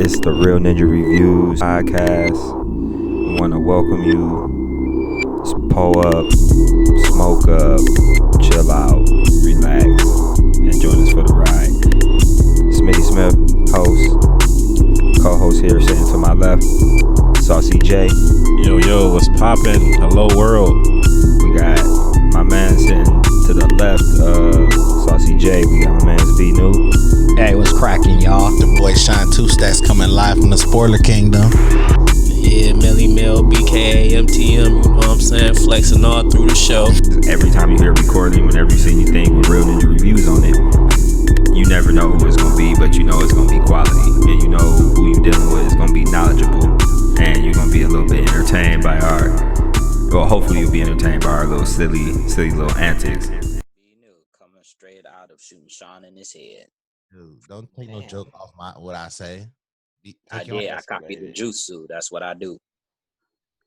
It's the Real Ninja Reviews podcast. We want to welcome you. Just pull up, smoke up, chill out, relax, and join us for the ride. Smitty Smith, host, co-host here, sitting to my left. Saucy J. Yo, what's poppin'? Hello, world. We got my man sitting to the left, Saucy J. We got my man's B New. Hey, what's cracking, y'all? The boy Shine 2 Stacks coming live from the Spoiler Kingdom. Yeah, Melly Mel, BKA, MTM, you know what I'm saying? Flexing all through the show. Every time you hear a recording, whenever you see anything with Real Ninja Reviews on it, you never know who it's going to be, but you know it's going to be quality. And you know who you're dealing with is going to be knowledgeable. And you're going to be a little bit entertained by hopefully you'll be entertained by our little silly little antics. Coming straight out of shooting Sean in his head. Dude, don't take no joke off what I say. I copied the jutsu. That's what I do.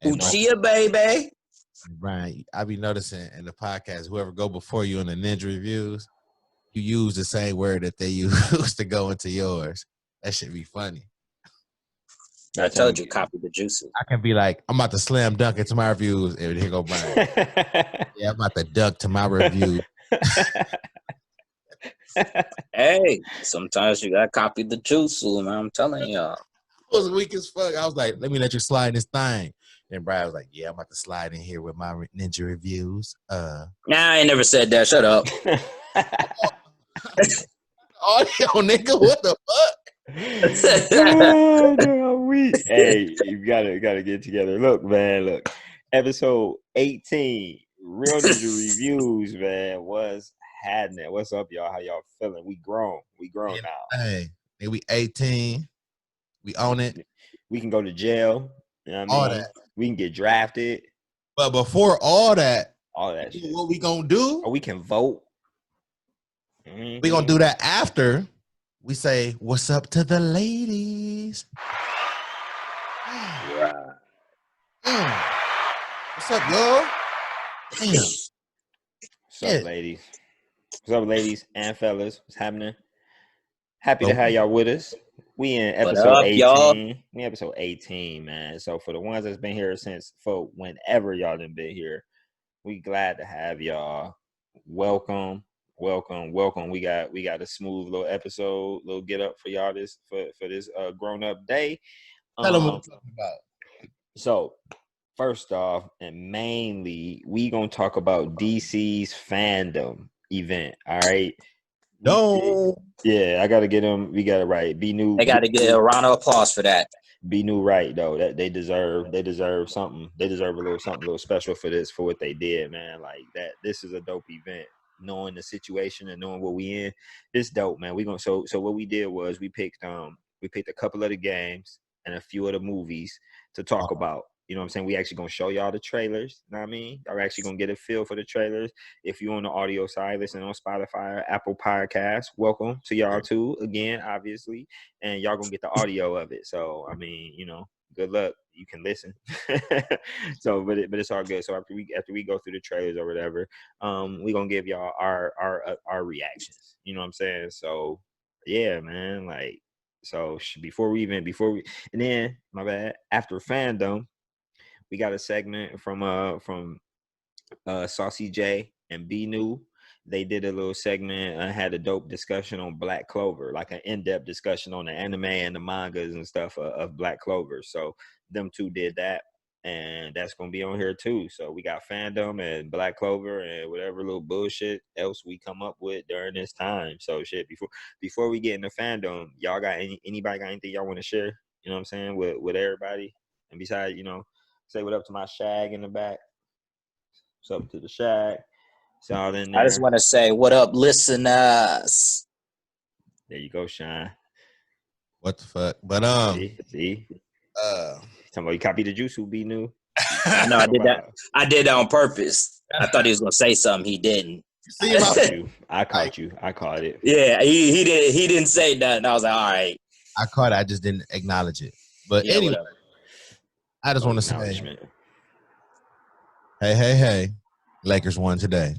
And Uchiha, baby. Brian, I be noticing in the podcast, whoever go before you in the Ninja Reviews, you use the same word that they use to go into yours. That should be funny. I told you, copy the jutsu. I can be like, I'm about to slam dunk into my reviews. And here go Brian. Yeah, I'm about to dunk to my review. Hey, sometimes you gotta copy the jutsu, man. I'm telling y'all. It was weak as fuck. I was like, let me let you slide in this thing. And Brian was like, yeah, I'm about to slide in here with my Ninja Reviews. Nah, I ain't never said that. Shut up. Audio, nigga, what the fuck? Hey, you gotta get it together. Look, man, episode 18, Real Ninja Reviews, man. What's happening? What's up, y'all? How y'all feeling? We grown now. Hey, we 18. We own it. We can go to jail. You know what I mean? All that. We can get drafted. But before all that shit. What we gonna do? Or we can vote. We gonna do that after we say what's up to the ladies. Right. What's up, y'all? Damn. What's up, ladies? What's up, ladies and fellas? What's happening? Happy to have y'all with us. We in episode 18. Y'all? We episode 18, man. So for the ones that's been here since for whenever y'all done been here, we glad to have y'all. Welcome. We got a smooth little episode, little get up for y'all for this grown up day. Tell them what I'm talking about. So first off, and mainly, we gonna talk about DC's FanDome event. All right. No. Yeah, I gotta get them. We got it right. Be new. They got to get a round of applause for that. Be new, right? Though that they deserve something. They deserve a little special for what they did, man. Like that. This is a dope event. Knowing the situation and knowing what we in, it's dope, man. We gonna so what we did was we picked a couple of the games and a few of the movies to talk about. You know what I'm saying? We actually gonna show y'all the trailers. You know what I mean? Y'all actually gonna get a feel for the trailers. If you on the audio side, listen on Spotify, Apple Podcasts, welcome to y'all too. Again, obviously, and y'all gonna get the audio of it. So I mean, you know, good luck. You can listen. So, but it's all good. So after we go through the trailers or whatever, we gonna give y'all our reactions. You know what I'm saying? So yeah, man. Like so before we and then my bad after FanDome. We got a segment from Saucy J and B New. They did a little segment and had a dope discussion on Black Clover, like an in-depth discussion on the anime and the mangas and stuff of Black Clover. So them two did that, and that's gonna be on here too. So we got FanDome and Black Clover and whatever little bullshit else we come up with during this time. So shit, before we get into FanDome, y'all got anybody got anything y'all want to share? You know what I'm saying with everybody? And besides, you know. Say what up to my shag in the back. What's up to the shag? It's all in there. I just want to say, what up, listeners? There you go, Shine. What the fuck? But see. Somebody copy the jutsu, be new. I know I did that. I did that on purpose. I thought he was gonna say something. He didn't. I caught you. I caught it. Yeah, he did. He didn't say nothing. I was like, all right. I caught it. I just didn't acknowledge it. But Yeah, anyway. whatever. I just want to say, hey, Lakers won today,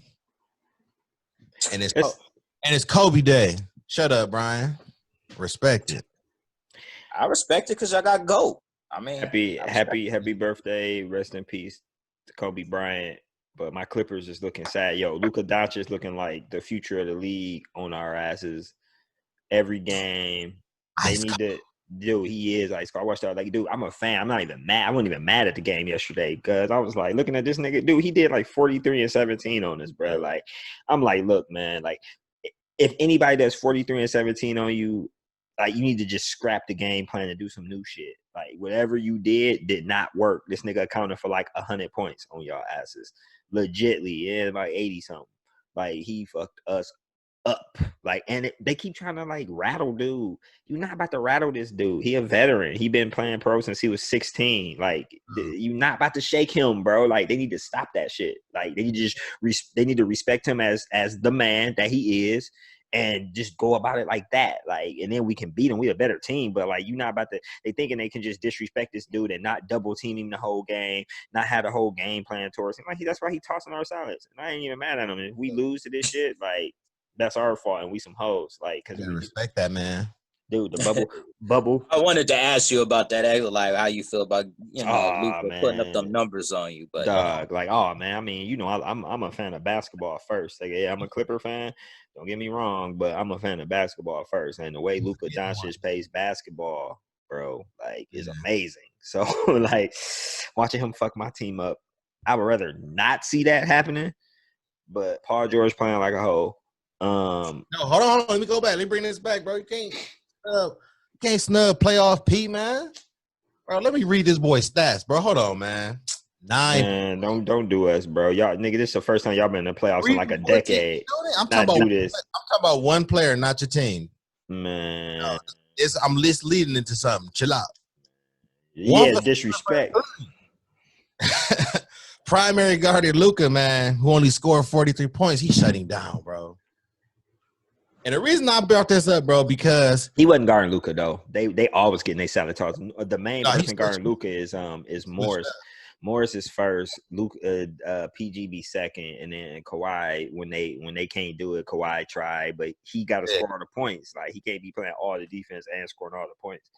and it's Kobe Day. Shut up, Brian. Respect it. I respect it because y'all got GOAT. I mean, Happy birthday. Rest in peace to Kobe Bryant. But my Clippers is looking sad. Yo, Luka Doncic looking like the future of the league on our asses every game. They need to. Dude, he is ice cold. I watched that. Like, dude, I'm a fan. I'm not even mad. I wasn't even mad at the game yesterday because I was like looking at this nigga. Dude, he did like 43 and 17 on us, bro. Like, I'm like, look, man. Like, if anybody does 43 and 17 on you, like, you need to just scrap the game plan and do some new shit. Like, whatever you did not work. This nigga accounted for like 100 points on y'all asses, legitly, yeah, like 80 something. Like, he fucked us up. Like, and they keep trying to like rattle dude. You're not about to rattle this dude. He a veteran. He been playing pro since he was 16. Like, you're not about to shake him, bro. Like, they need to stop that shit. Like, they need to just they need to respect him as the man that he is and just go about it like that. Like, and then we can beat him. We a better team. But like, you're not about to. They thinking they can just disrespect this dude and not double team him the whole game, not have the whole game plan towards him. Like, that's why he tossing our salads. And I ain't even mad at him. If we lose to this shit, like, that's our fault, and we some hoes. Like, because we respect that, man. Dude, the bubble. I wanted to ask you about that, like how you feel about Luka putting up them numbers on you, but dog, like, oh man, I mean, I'm a fan of basketball first. Like, yeah, I'm a Clipper fan. Don't get me wrong, but I'm a fan of basketball first, and the way Luka Doncic plays basketball, bro, like, is amazing. So, like, watching him fuck my team up, I would rather not see that happening. But Paul George playing like a hoe. No, hold on. Let me go back. Let me bring this back, bro. You can't snub playoff P, man. Bro, let me read this boy's stats, bro. Hold on, man. 9. Man, don't do us, bro. Y'all, nigga, this is the first time y'all been in the playoffs in like a decade. I'm talking about one player, not your team. Man, I'm leading into something. Chill out. Yeah, disrespect. Primary guardian Luka, man, who only scored 43 points, he's shutting down, bro. And the reason I brought this up, bro, because he wasn't guarding Luka though. They always getting their salad tossed. The main person guarding Luka is Morris. Morris is first, PGB second, and then Kawhi when they can't do it, Kawhi tried, but he got to score all the points. Like, he can't be playing all the defense and scoring all the points.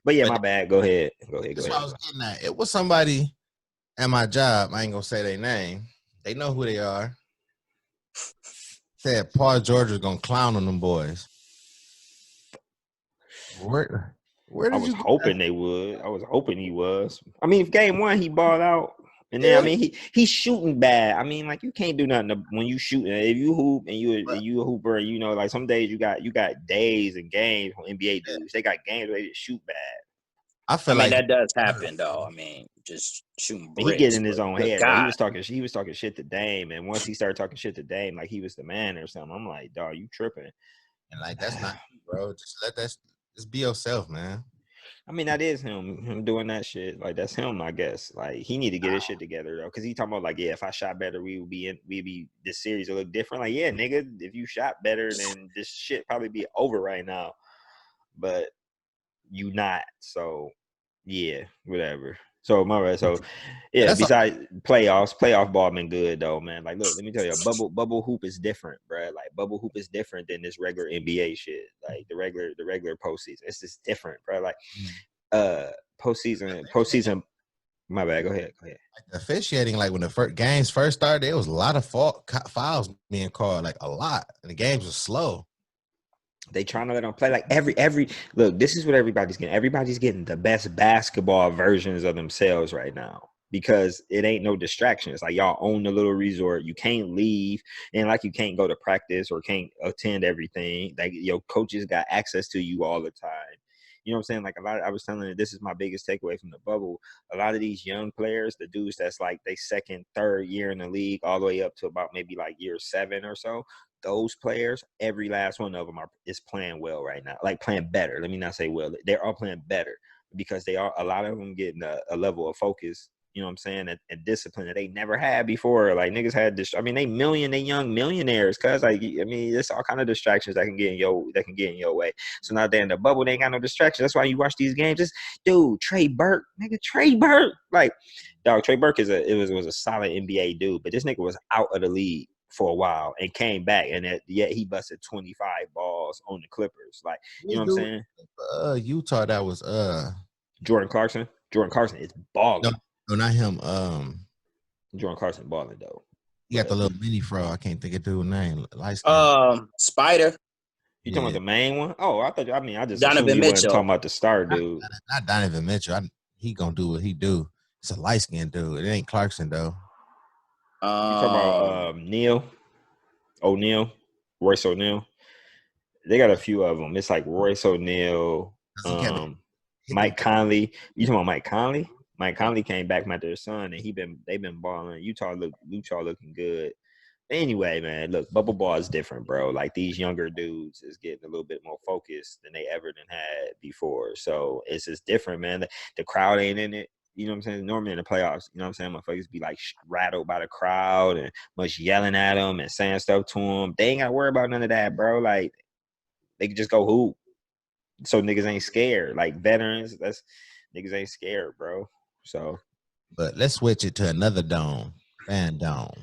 But yeah, my bad. Go ahead. That's what I was getting at. It was somebody at my job. I ain't gonna say their name. They know who they are. Said Paul George was gonna clown on them boys. Where did I was hoping they would. I was hoping he was. I mean, if game one he balled out, and then I mean he's shooting bad. I mean, like, you can't do nothing when you shoot. If you hoop and you a hooper, you know, like, some days you got days and games on NBA dudes. They got games where they just shoot bad. I mean, that does happen though. I mean, just shooting bricks. He get in his own head. He was talking shit to Dame, and once he started talking shit to Dame, like he was the man or something. I'm like, dog, you tripping? And like, that's not you, bro. Just be yourself, man. I mean, that is him doing that shit. Like, that's him, I guess. Like, he need to get his shit together though, because he talking about, like, yeah, if I shot better, we'd be this series will look different. Like, yeah, nigga, if you shot better, then this shit probably be over right now. But you not, so yeah, whatever. So my bad. So yeah, besides playoff ball been good though, man. Like, look, let me tell you, bubble hoop is different, bro. Like, bubble hoop is different than this regular NBA shit. Like, the regular postseason, it's just different, bro. Like, postseason. My bad. Go ahead. Like, the officiating, like, when the games first started, there was a lot of fouls being called, like, a lot, and the games were slow. They trying to let them play. Like, every look, this is what everybody's getting. Everybody's getting the best basketball versions of themselves right now, because it ain't no distractions. Like, y'all own the little resort. You can't leave, and like, you can't go to practice or can't attend everything. Like, your coaches got access to you all the time. You know what I'm saying? Like, I was telling you, this is my biggest takeaway from the bubble. A lot of these young players, the dudes that's like they second, third year in the league, all the way up to about maybe like year 7 or so, those players, every last one of them is playing well right now. Like, playing better. Let me not say well. They're all playing better, because they are, a lot of them getting a level of focus, you know what I'm saying, and discipline that they never had before. Like, niggas had this. I mean, they young millionaires, cause, like, I mean, it's all kind of distractions that can get in your way. So now they're in the bubble, they ain't got no distractions. That's why you watch these games. It's, dude, Trey Burke, like, dog, Trey Burke was a solid NBA dude, but this nigga was out of the league for a while and came back, and yet he busted 25 balls on the Clippers. Like, you know what I'm saying? Utah, that was Jordan Clarkson. Jordan Clarkson is balling. No, not him. Jordan Clarkson balling though. He got the little mini fro. I can't think of dude's name. Spider. You talking about the main one? Oh, I just Donovan assumed you Mitchell. wasn't talking about the star dude. Not Donovan Mitchell. He gonna do what he do. It's a light skinned dude. It ain't Clarkson though. You talking about Royce O'Neal? They got a few of them. It's like Royce O'Neal, Mike Conley. You talking about Mike Conley? Mike Conley came back with their son, and they've been balling. Utah looking good. Anyway, man, look, bubble ball is different, bro. Like, these younger dudes is getting a little bit more focused than they ever had before. So it's just different, man. The crowd ain't in it. You know what I'm saying? Normally in the playoffs, you know what I'm saying? Motherfuckers be like rattled by the crowd and much yelling at them and saying stuff to them. They ain't got to worry about none of that, bro. Like, they can just go hoop. So niggas ain't scared. Like, veterans, niggas ain't scared, bro. So, but let's switch it to another dome, FanDome.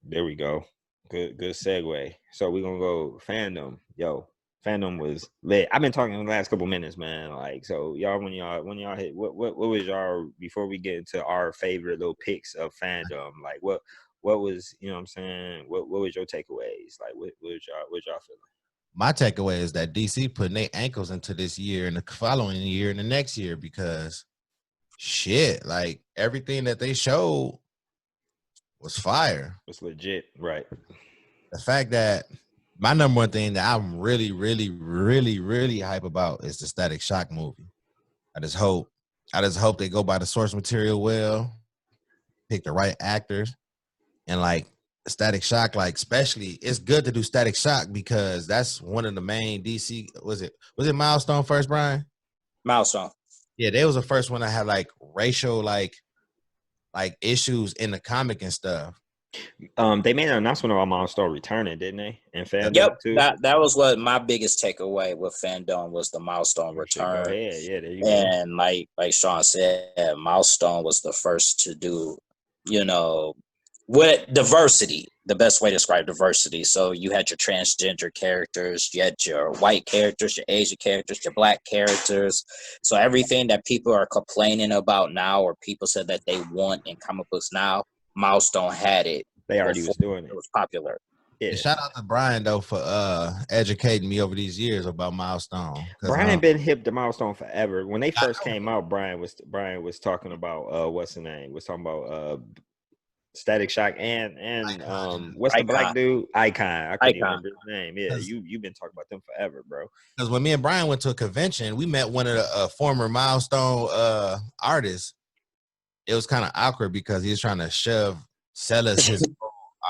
There we go. Good segue. So we're gonna go FanDome. Yo, FanDome was lit. I've been talking in the last couple minutes, man. Like, so y'all, when y'all hit, what was y'all, before we get into our favorite little picks of FanDome? Like, what was, you know what I'm saying? What was your takeaways? Like, what y'all feeling? My takeaway is that DC putting their ankles into this year and the following year and the next year, because shit, like, everything that they showed was fire. It's legit, right? The fact that my number one thing that I'm really, really, really, really hype about is the Static Shock movie. I just hope they go by the source material well, pick the right actors, and like Static Shock, like, especially it's good to do Static Shock because that's one of the main DC. Was it Milestone first, Brian? Milestone. Yeah, they was the first one that had like racial like issues in the comic and stuff. They made an announcement about Milestone returning, didn't they? And FanDome too. That was what my biggest takeaway with FanDome was, the Milestone return. Go ahead. Yeah, there you go. And like Sean said, Milestone was the first to do, you know, with diversity, the best way to describe diversity. So you had your transgender characters, you had your white characters, your Asian characters, your black characters. So everything that people are complaining about now, or people said that they want in comic books now, Milestone had it. They already was doing it. It was popular. Yeah. Shout out to Brian though for educating me over these years about Milestone. Brian been hip to Milestone forever. When they first came out, Brian was talking about what's the name? Was talking about Static Shock and what's the black dude? Icon. I couldn't even remember his name. Yeah, you've been talking about them forever, bro. Because when me and Brian went to a convention, we met one of the former Milestone artists. It was kind of awkward because he was trying to sell us his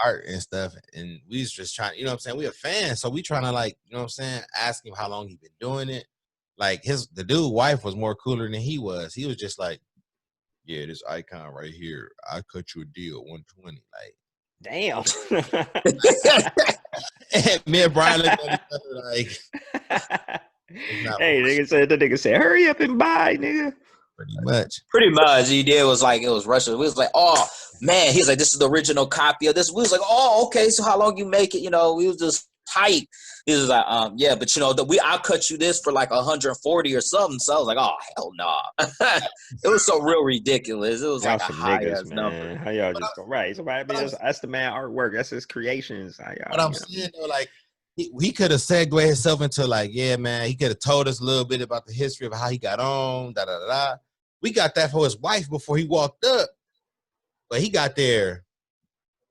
art and stuff, and we was just trying, you know what I'm saying? We a fan, so we trying to, like, you know what I'm saying, ask him how long he been doing it. Like, the dude's wife was more cooler than he was. He was just like, yeah, this Icon right here, I cut you a deal, 120. Like, damn. And me and Brian looked at each other like, hey, the nigga said, hurry up and buy, nigga. Pretty much. He did. It was Russian. We was like, oh man, he's like, this is the original copy of this. We was like, oh, okay, so how long you make it? You know, we was just tight. He was like, yeah, but you know, I'll cut you this for like 140 or something. So I was like, oh hell no. It was so real ridiculous. It was y'all like some niggas, man. How y'all just go right? Somebody, that's the man artwork. That's his creations. What I'm saying though, like, he could have segued himself into like, yeah, man, he could have told us a little bit about the history of how he got on, da. We got that for his wife before he walked up. But he got there,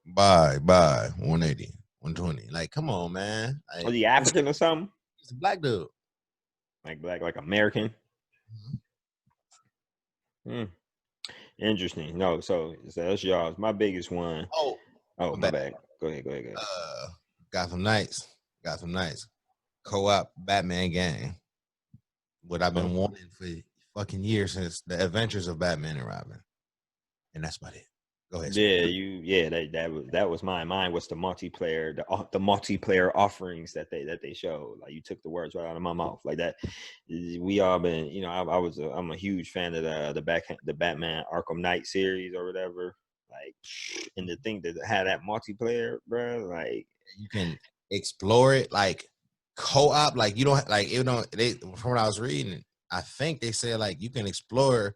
bye, 180, 120. Like, come on, man. Like, was he African or something? He's a black dude. Like American? Interesting. No, so that's y'all's. My biggest one. Oh, my bad. Go ahead. Gotham Knights. Co-op Batman game. What I've been wanting for fucking years, since the Adventures of Batman and Robin, and that's about it. Go ahead. Yeah, that was mine. Mine was the multiplayer, the multiplayer offerings that they showed. Like, you took the words right out of my mouth. Like that, we all been, you know, I'm a huge fan of the Batman Arkham Knight series or whatever. Like, and the thing that had that multiplayer, bro, like you can explore it like co-op. Like you don't like you know they from what I was reading. I think they said like you can explore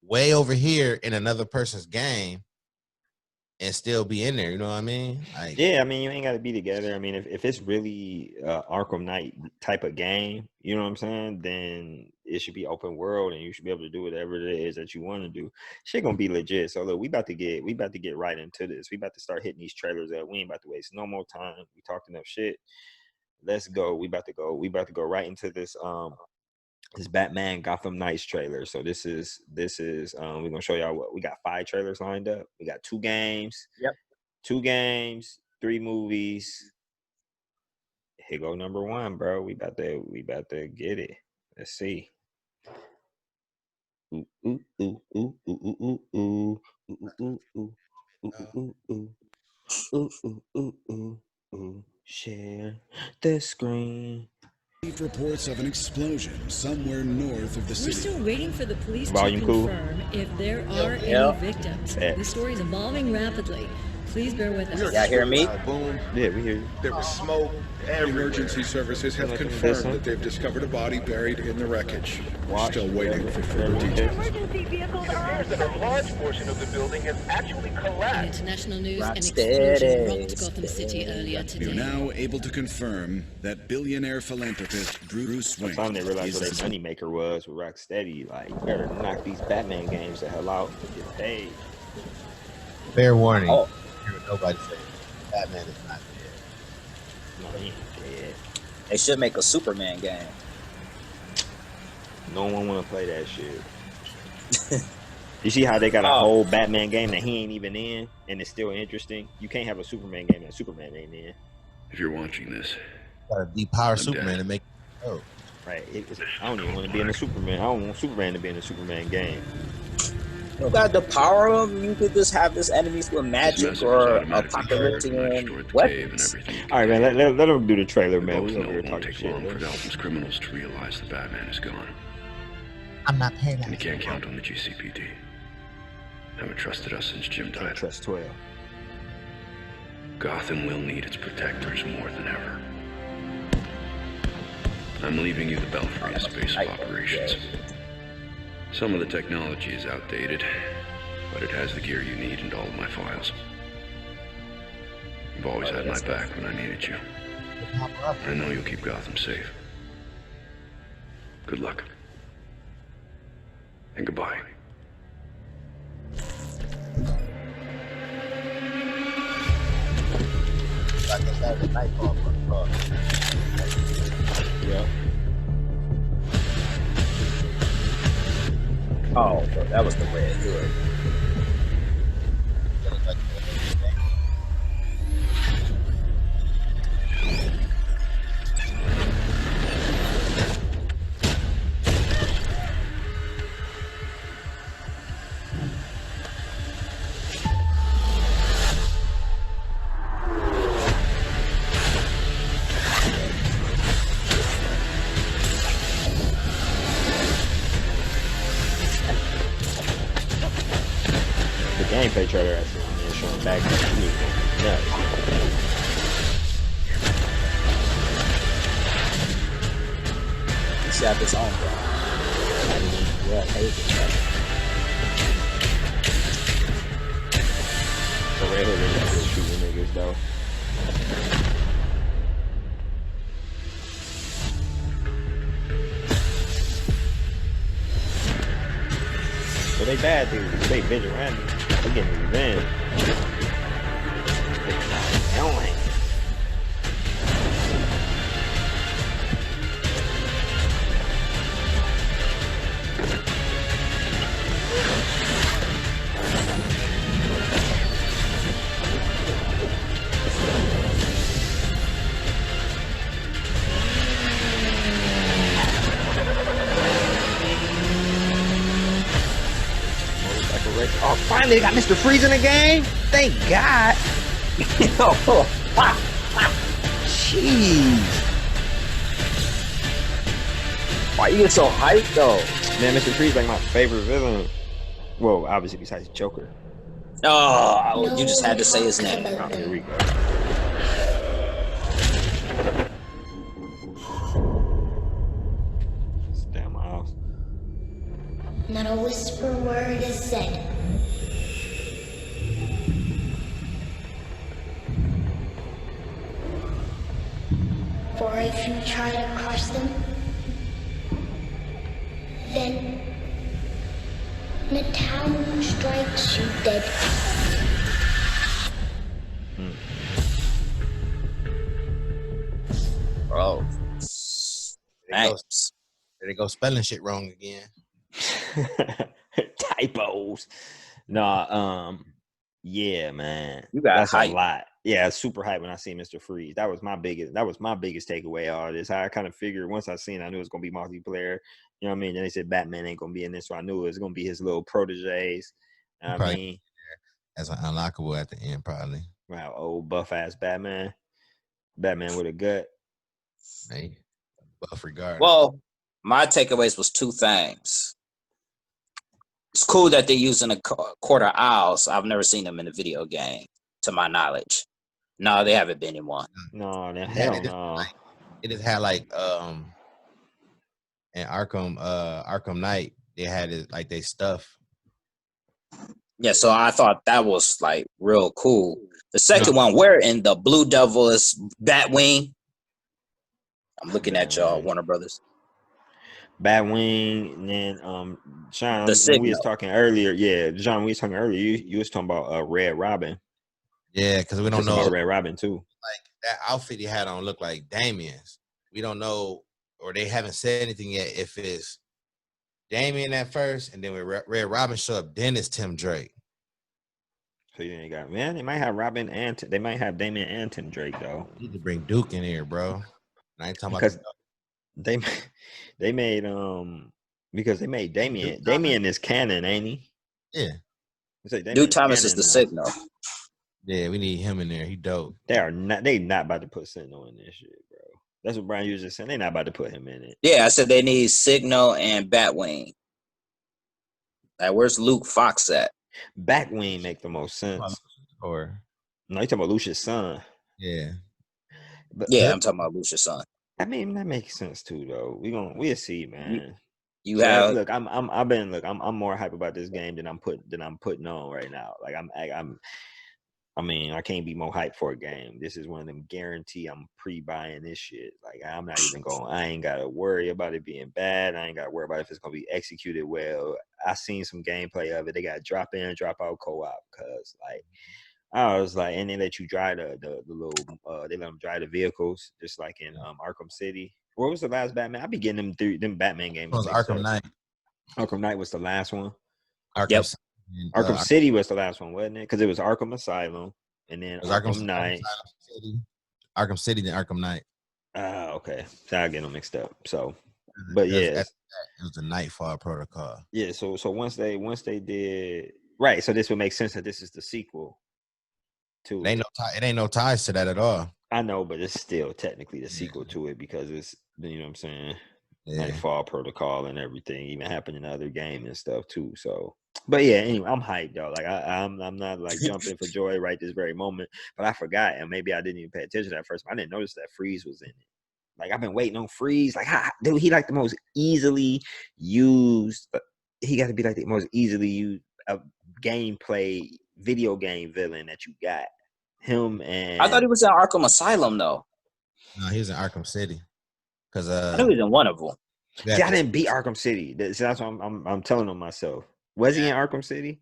way over here in another person's game and still be in there. You know what I mean? Like, yeah, I mean, you ain't got to be together. I mean, if it's really Arkham Knight type of game, you know what I'm saying? Then it should be open world, and you should be able to do whatever it is that you want to do. Shit gonna be legit. So look, we about to get right into this. We about to start hitting these trailers up. We ain't about to waste no more time. We talked enough shit. Let's go. We about to go right into this this Batman Gotham Knights trailer. So this is we're gonna show y'all what we got. 5 trailers lined up. We got 2 games. Yep. 2 games, 3 movies. Here go number 1, bro. We about to get it. Let's see. Ooh ooh ooh ooh ooh ooh ooh ooh ooh ooh ooh ooh ooh ooh ooh. Share the screen. Reports of an explosion somewhere north of the city. We're still waiting for the police Volume to cool? confirm if there are Yep. any victims. Yeah. The story is evolving rapidly. Please bear with us. Y'all hear me? Boom. Yeah, we hear you. There was smoke everywhere. Emergency services have Nothing confirmed missing. that they've discovered a body buried in the wreckage. We're Watch. still waiting for further Whatever. details. Emergency vehicles are on That a large portion of the building has actually In collapsed. international news, Rock an steady, explosion rocked Gotham steady. City earlier We are today. now able to confirm that billionaire philanthropist Bruce Wayne Time they realized what is their moneymaker was with Rocksteady. Like, better knock these Batman games the hell out and get paid. fair warning. Oh. Hear what nobody say. Batman is not dead. No, he ain't dead. They should make a Superman game. No one want to play that shit. You see how they got a Oh. whole Batman game that he ain't even in, and it's still interesting? You can't have a Superman game that Superman ain't in. If you're watching this, Gotta depower I'm Superman dead. to make oh. Right? I don't even want to be in a Superman. I don't want Superman to be in a Superman game. You got the power of them. You could just have this enemies with magic or apocalyptic weapons. All right, man. Let them do the trailer, man. We over here it won't talking take shit. long for Gotham's criminals to realize the Batman is gone. I'm not paying And you can't count on the GCPD. Haven't trusted us since Jim Can't died. trust 12. Gotham will need its protectors more than ever. I'm leaving you the Belfry as base of operations. Some of the technology is outdated, but it has the gear you need and all of my files. You've always had my back when I needed you. I know you'll keep Gotham safe. Good luck. And goodbye. Yeah. Oh, so that was the Red Hood. The gameplay trailer actually on there showing back He shot his own bro. Yeah, hate it. The Red Hood ain't out there shooting niggas though. So they bad dudes. They vigilantes. They getting revenge. They going. Oh, finally they got Mr. Freeze in the game. Thank God. Jeez. Why you get so hyped though? Man, Mr. Freeze like my favorite villain. Well, obviously besides Joker. Oh, you just had to say his name. Oh, here we go. Stay in my house. Not a whisper word is said. For if you try to crush them, then the town strikes you dead. Bro. There Thanks. they go spelling shit wrong again. Typos. Nah, yeah, man. You got That's a hype. lot. Yeah, super hype when I see Mr. Freeze. That was my biggest takeaway out of this. I kind of figured once I seen it, I knew it was gonna be multiplayer. You know what I mean? And they said Batman ain't gonna be in this, so I knew it was gonna be his little proteges. I mean, as an unlockable at the end, probably. Wow, old buff ass Batman. Batman with a gut. Hey, buff regardless. Well, my takeaways was two things. It's cool that they're using a quarter owls. I've never seen them in a video game, to my knowledge. No, they haven't been in one. No, hell no. It just had like in Arkham Knight, they had it like they stuff. Yeah, so I thought that was like real cool. The second one, where in the Blue Devil is Batwing? I'm looking at y'all, Warner Brothers. Batwing, and then Sean, when we was talking earlier, John, we was talking earlier, you was talking about Red Robin. Yeah, because we don't know about Red Robin too. Like that outfit he had on looked like Damien's. We don't know, or they haven't said anything yet if it's Damien at first, and then when Red Robin show up, then it's Tim Drake. So you ain't got, man, they might have Robin and they might have Damien and Tim Drake though. You need to bring Duke in here, bro. I ain't talking because about they made because they made Damien. Damien is canon, ain't he? Yeah. Duke Thomas is the Signal. Yeah, we need him in there. He dope. They not about to put Signal in this shit, bro. That's what Brian was just saying. They're not about to put him in it. Yeah, I said they need Signal and Batwing. Like, where's Luke Fox at? Batwing make the most sense. Or no, you talking about Lucius' son. Yeah. But I'm talking about Lucius' son. I mean, that makes sense too, though. We'll see, man. You have look. I'm more hype about this game than I'm putting on right now. Like I mean, I can't be more hyped for a game. This is one of them guarantee I'm pre-buying this shit. Like I'm not even going. I ain't gotta worry about it being bad. I ain't gotta worry about if it's gonna be executed well. I seen some gameplay of it. They got drop in, drop out co-op because like I was like, and they let you drive the little they let them drive the vehicles just like in Arkham City. What was the last Batman? I be getting them Batman games. It was Arkham Knight. Arkham Knight was the last one. Arkham City was the last one, wasn't it? Because it was Arkham Asylum and then Arkham Knight. Arkham City, then Arkham Knight. Okay. So I get them mixed up. So, but it was the Nightfall Protocol. Yeah. So once they did right, so this would make sense that this is the sequel to it. It ain't no ties to that at all. I know, but it's still technically the sequel to it because it's, you know what I'm saying? Nightfall Protocol and everything even happened in the other game and stuff too. So, but yeah, anyway, I'm hyped though. Like I'm not like jumping for joy right this very moment, but I forgot, and maybe I didn't even pay attention at first. I didn't notice that Freeze was in it. Like I've been waiting on Freeze. Like dude, he like the most easily used. He got to be like the most easily used gameplay video game villain that you got. Him and I thought he was in Arkham Asylum though. No, he was in Arkham City. Because I knew he was in one of them. See, I didn't beat Arkham City. So that's what I'm telling on myself. Was he in Arkham City?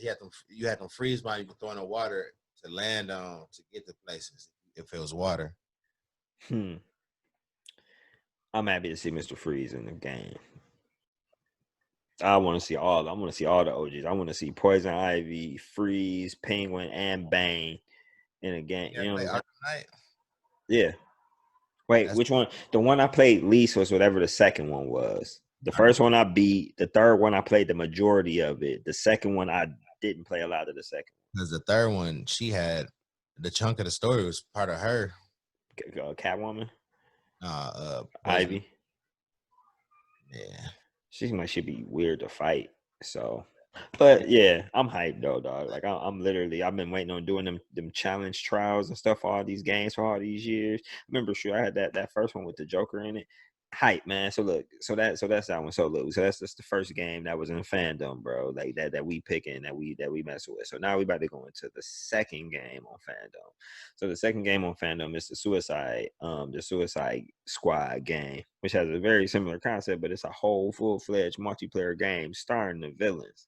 Yeah, you had them freeze by you throwing the water to land on to get to places if it was water. I'm happy to see Mr. Freeze in the game. I want to see all the OGs. I want to see Poison Ivy, Freeze, Penguin, and Bane in a game. You know what I mean? Yeah. Wait, which one? The one I played least was whatever the second one was. The first one I beat. The third one I played the majority of it. The second one I didn't play a lot of the second. Because the third one, she had the chunk of the story was part of her. Catwoman? Ivy. Yeah. She seems like she'd be weird to fight. So But yeah, I'm hyped though, dog. Like I'm literally, I've been waiting on doing them challenge trials and stuff for all these games for all these years. Remember, sure, I had that first one with the Joker in it. Hype, man. So look, so that's that one. So look, so that's the first game that was in FanDome, bro. Like that we picking that we mess with. So now we about to go into the second game on FanDome. So the second game on FanDome is the Suicide Squad game, which has a very similar concept, but it's a whole full-fledged multiplayer game starring the villains.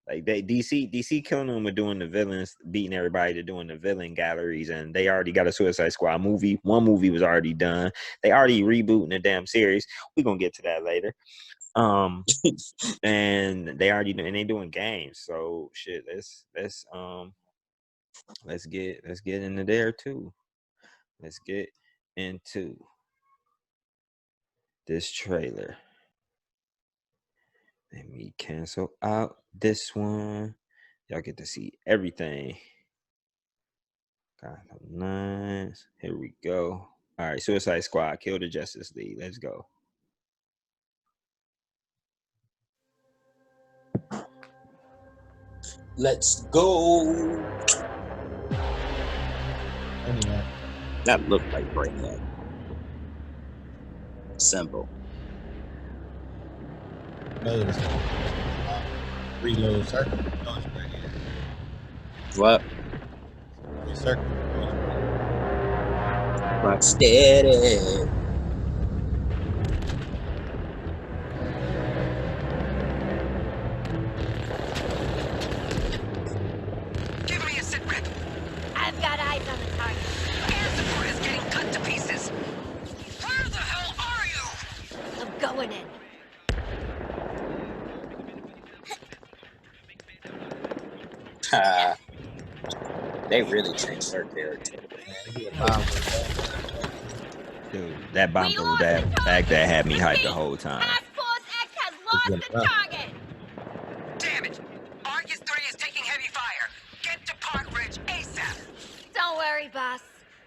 Like DC killing them with doing the villains, beating everybody to doing the villain galleries, and they already got a Suicide Squad movie. One movie was already done. They already rebooting the damn series. We're gonna get to that later. And they already and they doing games. So shit, let's get into there too. Let's get into this trailer. Let me cancel out this one. Y'all get to see everything. Nice. Here we go. All right, Suicide Squad, Kill the Justice League. Let's go. Let's go. That looked like Brainiac. Simple. Reload circle. What? Circle. Rock steady. Give me a sit rep. I've got eyes on the target. Air support is getting cut to pieces. Where the hell are you? I'm going in. They really changed their character. Dude, that bumper, that fact that had me hyped the whole time. Task Force X has lost the target. Damn it! Argus 3 is taking heavy fire. Get to Park Ridge ASAP. Don't worry, boss.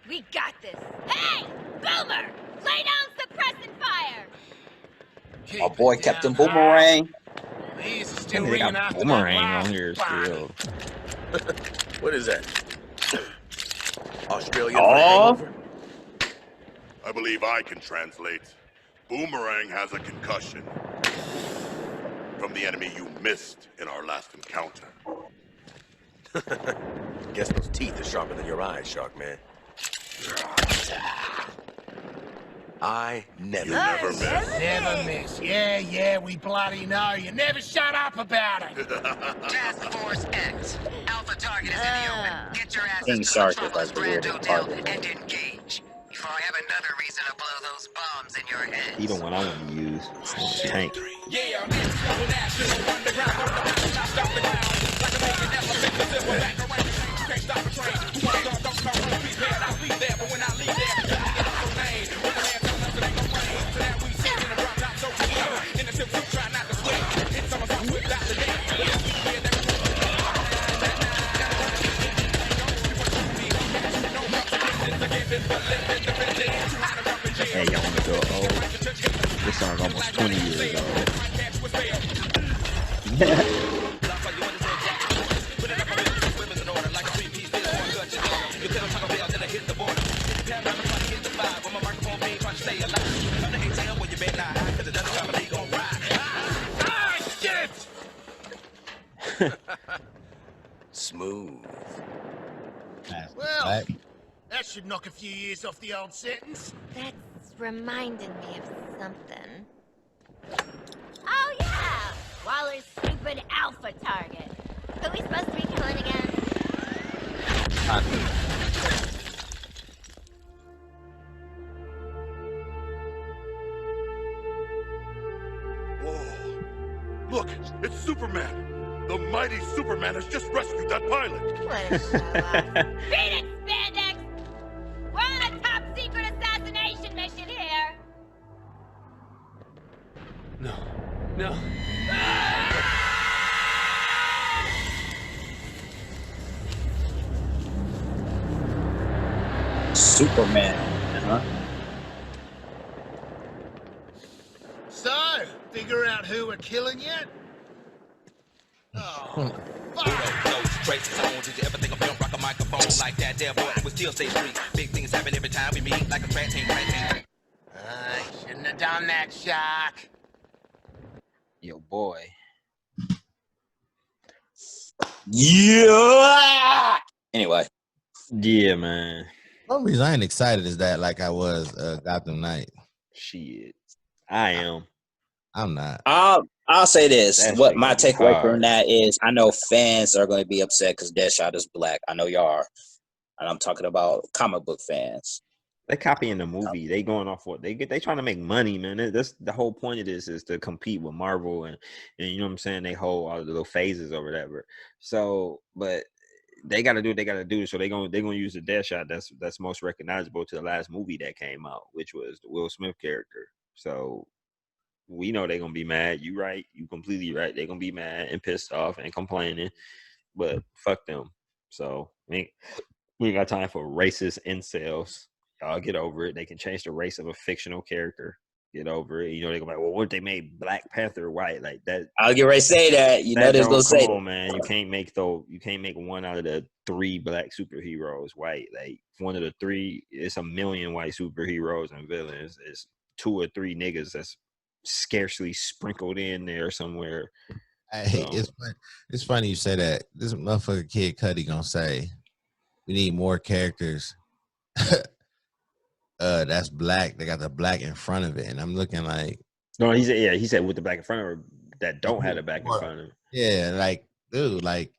We got this. Hey, Boomer! Lay down suppressant fire. Our boy Captain Boomerang. They got Boomerang on here still. What is that? Australian hangover? I believe I can translate. Boomerang has a concussion from the enemy you missed in our last encounter. Guess those teeth are sharper than your eyes, Shark Man. I never miss. Never miss. Yeah, we bloody know. You never shut up about it. Task Force X. Alpha target is in the open. Get your asses King to Shark the is like Metropolis the Grand weirdest Hotel part. and engage. Before I have another reason to blow those bombs in your head. He the one I want to use. Tank. Yeah, I'm international underground. Stop the ground. Like a million elephants, the silver back around. You can't stop the train. Who wants to don't come on the there. I'll be there, but when I leave there, you get off the lane. When the man comes up, it ain't no rain. So now we sit in the brown top, so we in the tip, try not to sweat. Hit some of us without the day. Hey, y'all want to go old? This song almost 20 years old. Smooth. Well, that should knock a few years off the old sentence. That's reminding me of something. Oh yeah! Waller's stupid alpha target. Who are we supposed to be killing again? Whoa. Look, it's Superman. The mighty Superman has just rescued that pilot. What a show-off. Beat it, Spandex! We're on a top-secret assassination mission here! No. Superman, huh? So, figure out who we're killing yet? Trace zone. Did you ever think of film rock a microphone like that? There, boy, we still stay street. Big things happen every time we meet, like a track team. Shouldn't have done that, Shock. Yo, boy. Yeah. Anyway. Yeah, man. One reason I ain't excited is that like I was Gotham Knight. Shit. I am. I'm not. I'll say this. That What shit my gonna be takeaway from hard. that is I know fans are going to be upset because Deadshot is black. I know y'all are. And I'm talking about comic book fans. They copying the movie. They going off what they trying to make money, man. That's the whole point of this is to compete with Marvel and you know what I'm saying. They hold all the little phases or whatever. So, but they got to do what they got to do. So they're gonna use the Deadshot that's most recognizable to the last movie that came out, which was the Will Smith character. So we know they're gonna be mad. You right. You completely right. They're gonna be mad and pissed off and complaining. But fuck them. So we ain't got time for racist incels. Y'all get over it. They can change the race of a fictional character. Get over it. You know, they go like, well, what if they made Black Panther white? Like that. I'll get ready to say that. You know they're gonna Come say on, that. man. You can't make one out of the 3 black superheroes white. Like one of the 3, it's a million white superheroes and villains. It's 2 or 3 niggas that's scarcely sprinkled in there somewhere. Hey, it's funny you say that. This motherfucker Kid Cudi gonna say we need more characters. That's black. They got the black in front of it, and I'm looking like. No, he said with the black in front of her that don't have the black in front of him. Yeah, like dude, like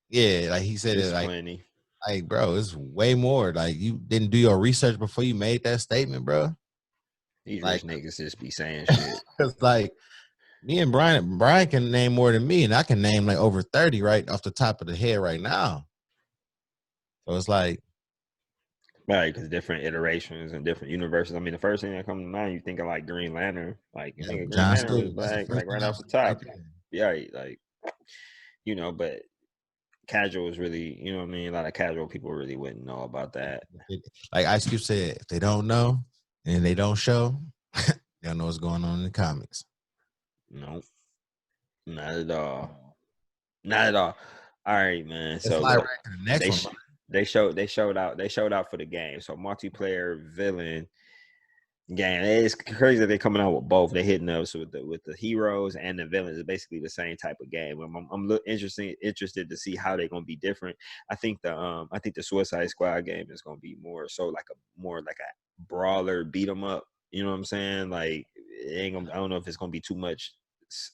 yeah, like he said It's it like plenty. Like bro, it's way more. Like you didn't do your research before you made that statement, bro. These like, rich niggas just be saying shit. It's like me and Brian can name more than me, and I can name like over 30 right off the top of the head right now. So it's like, right, because different iterations and different universes. I mean, the first thing that comes to mind, you think of like Green Lantern. Like you think of Green Lantern was black, like right off the top. Yeah, like you know, but casuals really, you know what I mean? A lot of casual people really wouldn't know about that. Like Ice Cube said, if they don't know and they don't show, they don't know what's going on in the comics. Nope. Not at all. Not at all. All right, man. So like look, the next one. They showed out for the game. So multiplayer villain game. It's crazy that they're coming out with both. They're hitting us with the heroes and the villains. It's basically the same type of game. I'm interested to see how they're gonna be different. I think the Suicide Squad game is gonna be more like a brawler beat 'em up. You know what I'm saying? Like it ain't gonna. I don't know if it's gonna be too much.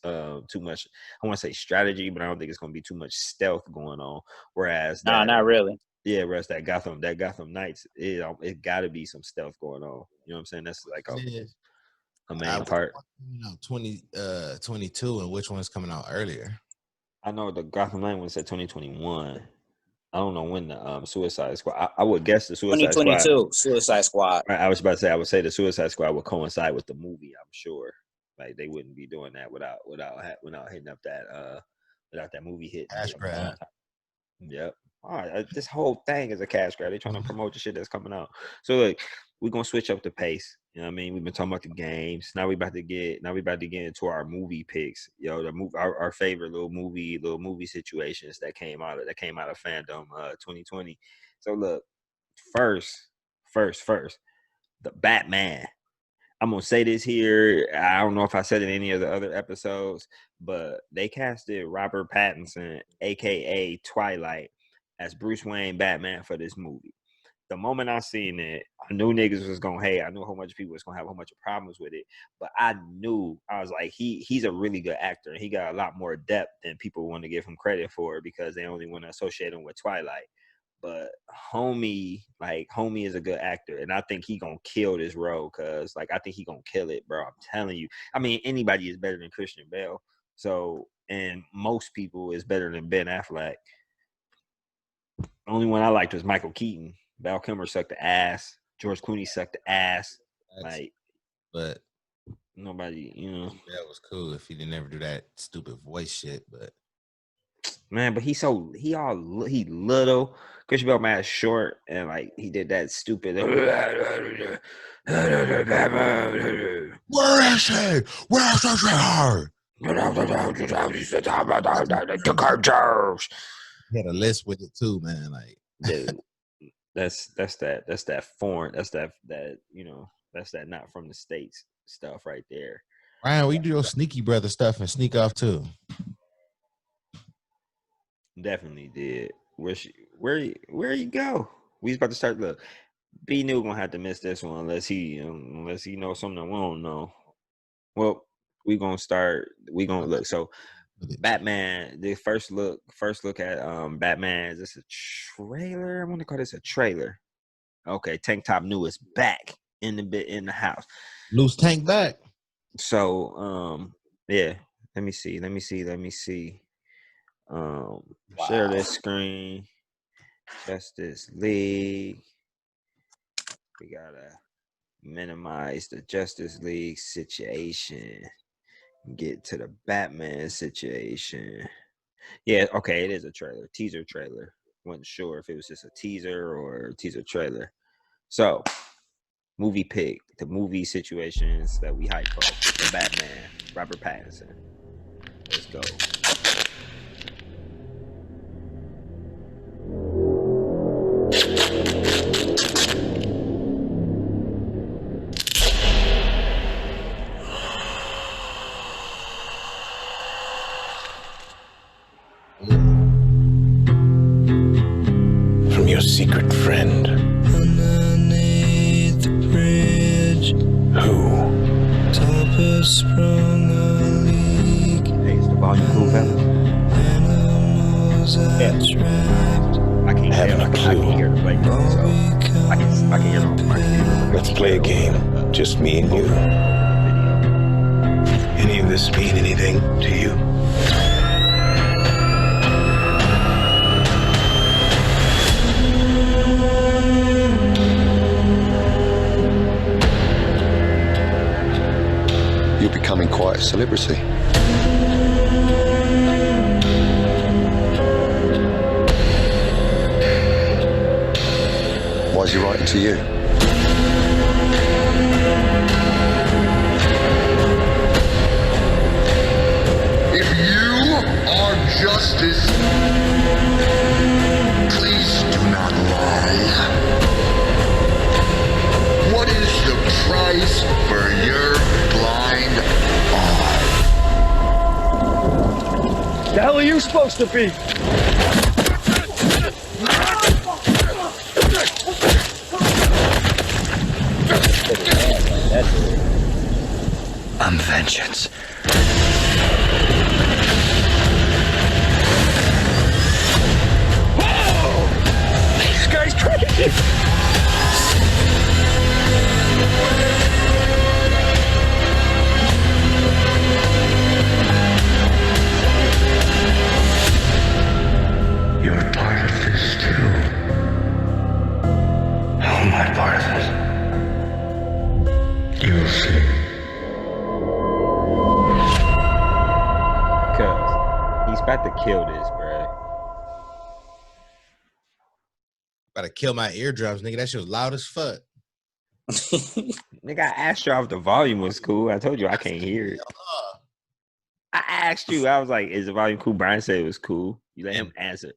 I want to say strategy, but I don't think it's gonna be too much stealth going on. Whereas not really. Yeah, whereas that Gotham Knights, it got to be some stealth going on. You know what I'm saying? That's like a main part. 22, and which one's coming out earlier? I know the Gotham Knight one said 2021. I don't know when the Suicide Squad. I would guess the Suicide 2022 Suicide Squad. I was about to say I would say the Suicide Squad would coincide with the movie. I'm sure, like they wouldn't be doing that without hitting up without that movie hit. Cash grab. Yep. All right, this whole thing is a cash grab. They're trying to promote the shit that's coming out. So look, we're gonna switch up the pace. You know what I mean? We've been talking about the games. Now we about to get into our movie picks. Yo, our favorite little movie situations that came out of FanDome 2020. So look, first, the Batman. I'm gonna say this here. I don't know if I said it in any of the other episodes, but they casted Robert Pattinson, aka Twilight, as Bruce Wayne Batman for this movie. The moment I seen it, I knew niggas was gonna hate. I knew a whole bunch of people was gonna have a whole bunch of problems with it. But I was like, he's a really good actor, and he got a lot more depth than people want to give him credit for because they only want to associate him with Twilight. But homie is a good actor, and I think he gonna kill this role because I think he gonna kill it, bro. I'm telling you. I mean, anybody is better than Christian Bale. So, and most people is better than Ben Affleck. The only one I liked was Michael Keaton. Val Kilmer sucked the ass. George Clooney sucked the ass. But nobody, that was cool if he didn't ever do that stupid voice shit. But man, but he little. Christian Bale man is short, and he did that stupid. Where is he? Where's the car? The cartels. He had a list with it too, man. Like, Dude, that's that foreign. That's that that's that not from the States stuff right there. Ryan, we do your sneaky brother stuff and sneak off too. Definitely did. Where you go? We was about to start. Look, B New gonna have to miss this one unless he knows something that we don't know. Well, we gonna start. We gonna look. So, Batman. The first look at Batman. Is this a trailer? I want to call this a trailer. Okay, Tank Top New is back in the house. Loose Tank back. So, yeah. Let me see. Share this screen. Justice League. We gotta minimize the Justice League situation. Get to the Batman situation. Yeah, okay, it is a trailer. Teaser trailer. Wasn't sure if it was just a teaser or a teaser trailer. So, movie pick. The movie situations that we hype for. The Batman. Robert Pattinson. Let's go. From your secret friend. Underneath the bridge. Who? Topper sprung a leak. Hey, it's the volume cool, fellas. Animals are trapped. I can't Having a clue. hear the play, so I can hear them on my computer. Let's play a game. Just me and you. Any of this mean anything to you? You're becoming quite a celebrity. Why is he writing to you? If you are justice, please do not lie. What is the price for your blind eye? The hell are you supposed to be? I'm vengeance. This guy's crazy. You're part of this too. How am I part of this? You'll see. Cause he's about to kill this, bro. About to kill my eardrums, nigga. That shit was loud as fuck. Nigga, I asked you if the volume was cool. I told you I can't hear it. I asked you. I was like, "Is the volume cool?" Brian said it was cool. You let him answer.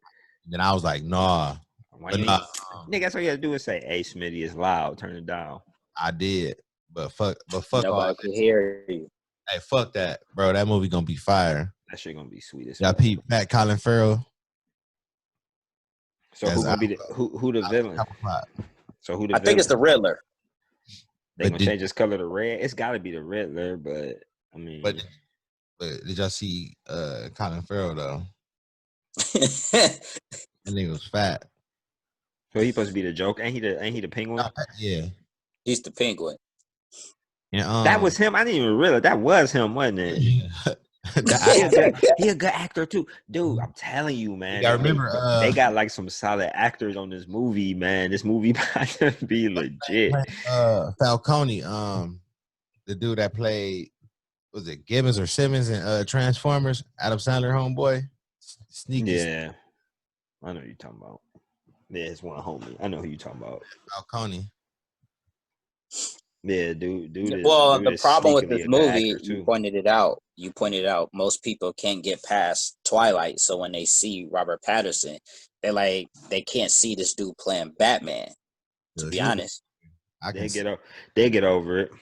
Then I was like, "Nah." Why you nigga, that's all you gotta do is say, "Hey, Smitty, it's loud. Turn it down." I did, but fuck Nobody all could hear you. Hey, fuck that, bro. That movie gonna be fire. That shit gonna be sweet as Y'all peep Matt Colin Farrell. So who gonna be the who the villain? So who the I think it's the Riddler. They gonna change his color to red. It's gotta be the Riddler, but I mean, but did y'all see Colin Farrell though? That nigga was fat. So he supposed to be the Joker. Ain't he the Penguin? Yeah, he's the Penguin. Yeah, that was him. I didn't even realize that was him, wasn't it? He a good actor too, dude. I'm telling you, man. I remember they got like some solid actors on this movie, man. This movie about to be legit. Falcone, the dude that played, was it Gibbons or Simmons in Transformers? Adam Sandler homeboy. Sneaky. Yeah, I know who you're talking about. Yeah, it's one homie. I know who you're talking about. Falcone. Yeah, Well, dude the is problem with sneakily this a good movie, actor too. you pointed out, most people can't get past Twilight. So when they see Robert Patterson, they can't see this dude playing Batman. To be honest, They get over it.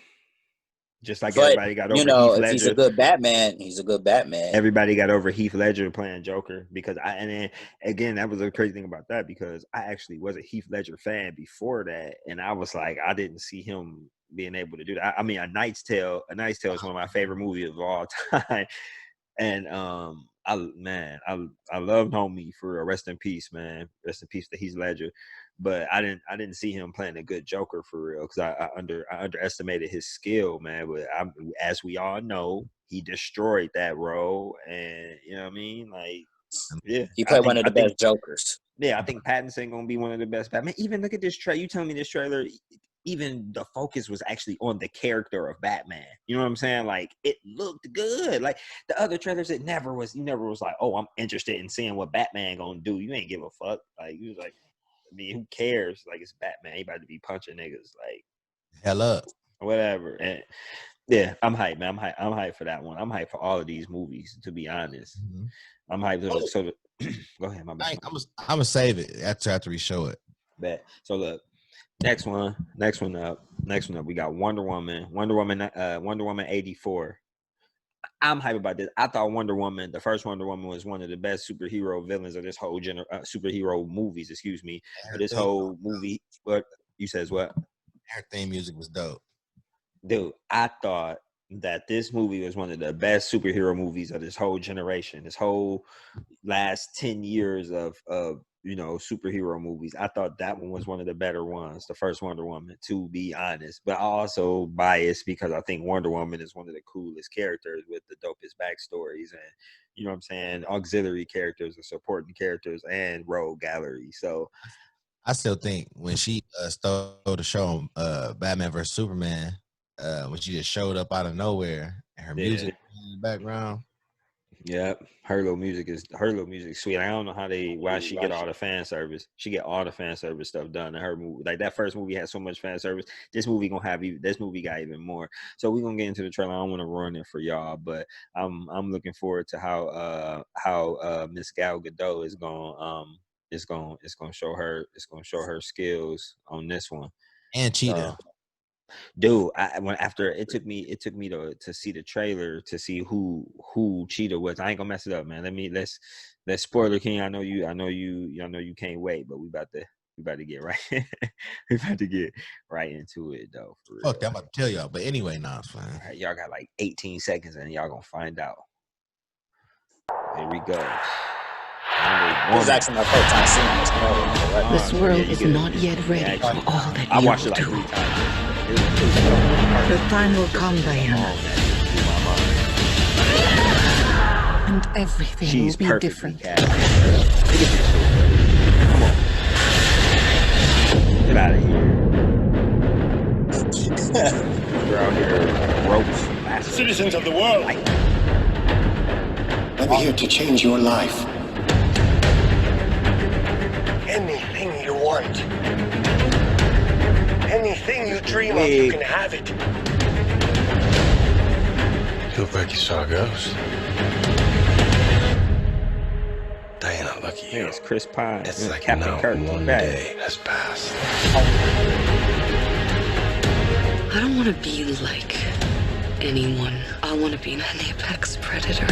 Just like but everybody got you over know, Heath if he's a Ledger. good Batman, he's a good Batman. Everybody got over Heath Ledger playing Joker because and then again, that was a crazy thing about that because I actually was a Heath Ledger fan before that, and I was like, I didn't see him being able to do that. I mean, A Knight's Tale is one of my favorite movies of all time, and I love homie for real. Rest in peace, man. Rest in peace to Heath Ledger. But I didn't see him playing a good Joker for real because I underestimated his skill, man. But as we all know, he destroyed that role, and you know what I mean. Like, yeah, He played one of the best Jokers. Yeah, I think Pattinson gonna be one of the best Batman. Even look at this trailer. You telling me this trailer? Even the focus was actually on the character of Batman. You know what I'm saying? Like it looked good. Like the other trailers, it never was. You never was like, oh, I'm interested in seeing what Batman gonna do. You ain't give a fuck. Like you was like, I mean, who cares? Like it's Batman. He about to be punching niggas. Like hell up, whatever. And yeah, I'm hyped, man. I'm hyped for that one. I'm hyped for all of these movies. To be honest, I'm hyped. So go ahead, my bad. I'm gonna save it after we show it. Bet. So look, next one up. We got Wonder Woman 84. I'm hyped about this. I thought the first Wonder Woman was one of the best superhero villains of this whole superhero movies, excuse me. But this whole movie, what you says what? Her theme music was dope. Dude, I thought that this movie was one of the best superhero movies of this whole generation. This whole last 10 years of superhero movies. I thought that one was one of the better ones, the first Wonder Woman, to be honest. But I also biased because I think Wonder Woman is one of the coolest characters with the dopest backstories and, you know what I'm saying, auxiliary characters and supporting characters and rogue gallery. So I still think when she stole the show Batman vs Superman, when she just showed up out of nowhere and her music in the background. Yep, her little music is sweet. I don't know why she get all the fan service. She get all the fan service stuff done in her movie. Like that first movie had so much fan service. This movie got even more. So we're gonna get into the trailer. I don't want to ruin it for y'all, but I'm looking forward to how Miss Gal Gadot is gonna show her skills on this one. And Cheetah. Dude, after it took me to see the trailer to see who Cheetah was. I ain't gonna mess it up, man. Let's spoiler king. I know you can't wait, but we about to get right we about to get right into it though. For real. Fuck, I'm about to tell y'all, but anyway, it's fine. All right, y'all got like 18 seconds and y'all gonna find out. Here we go. This is actually my first time seeing this movie. This world is not yet ready for all that you watched it like do. 3 times. The time will come, Diana. And everything will be different. Get out of here. We're out here ropes. Citizens of the world. I'm here to change your life. Anything you want. Anything you dream of, you can have it. You look like you saw a ghost. Diana, look at you. It's Chris Pine. It's like Captain Kirk. One day has passed. I don't want to be like anyone. I want to be an apex predator.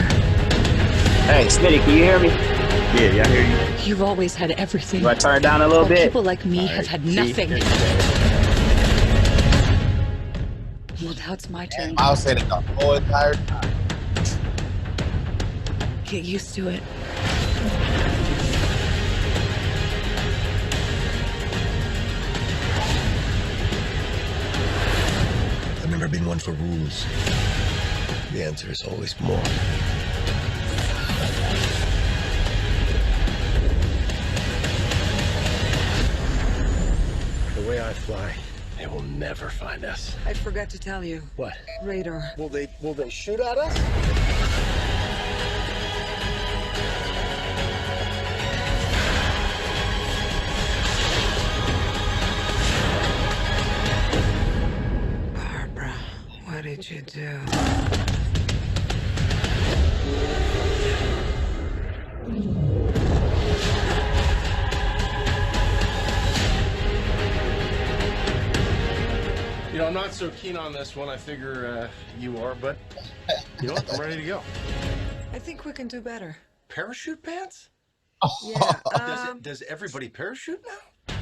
Hey, Smitty, can you hear me? Yeah, I hear you. You've always had everything. Do I turn it down a little While bit? People like me have had nothing. Well, now it's my turn. I'll say it the whole entire time. Get used to it. I've never been one for rules. The answer is always more. The way I fly, they will never find us. I forgot to tell you. What? Radar. Will they shoot at us? could do. You know, I'm not so keen on this one. I figure you are, but you know what? I'm ready to go. I think we can do better. Parachute pants? Yeah. Does everybody parachute now?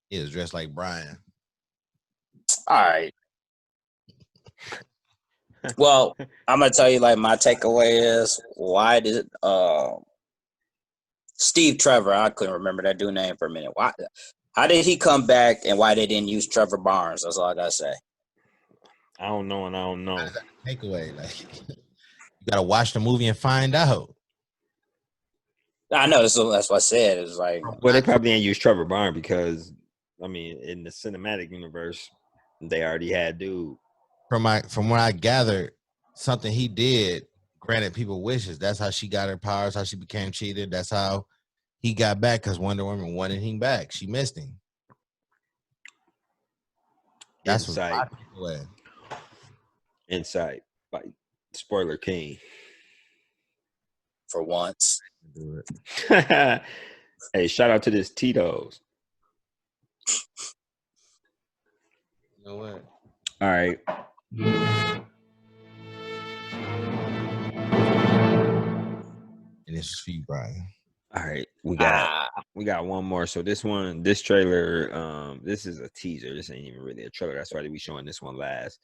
He was dressed like Brian. All right. Well, I'm gonna tell you, like, my takeaway is, why did Steve Trevor, I couldn't remember that dude name for a minute. Why? How did he come back, and why they didn't use Trevor Barnes? That's all I gotta say. I don't know, and I don't know. Takeaway, like you gotta watch the movie and find out. I know, so that's what I said. It's like, Well, they probably didn't use Trevor Byrne because, I mean, in the cinematic universe, they already had dude. From what I gathered, something he did granted people wishes. That's how she got her powers. How she became cheated. That's how he got back, because Wonder Woman wanted him back. She missed him. That's what I took away. Insight by Spoiler King. For once. Hey, shout out to this Tito's. You know what? All right. And this is for you, Brian. All right, we got one more. So this trailer, this is a teaser. This ain't even really a trailer. That's why we showing this one last.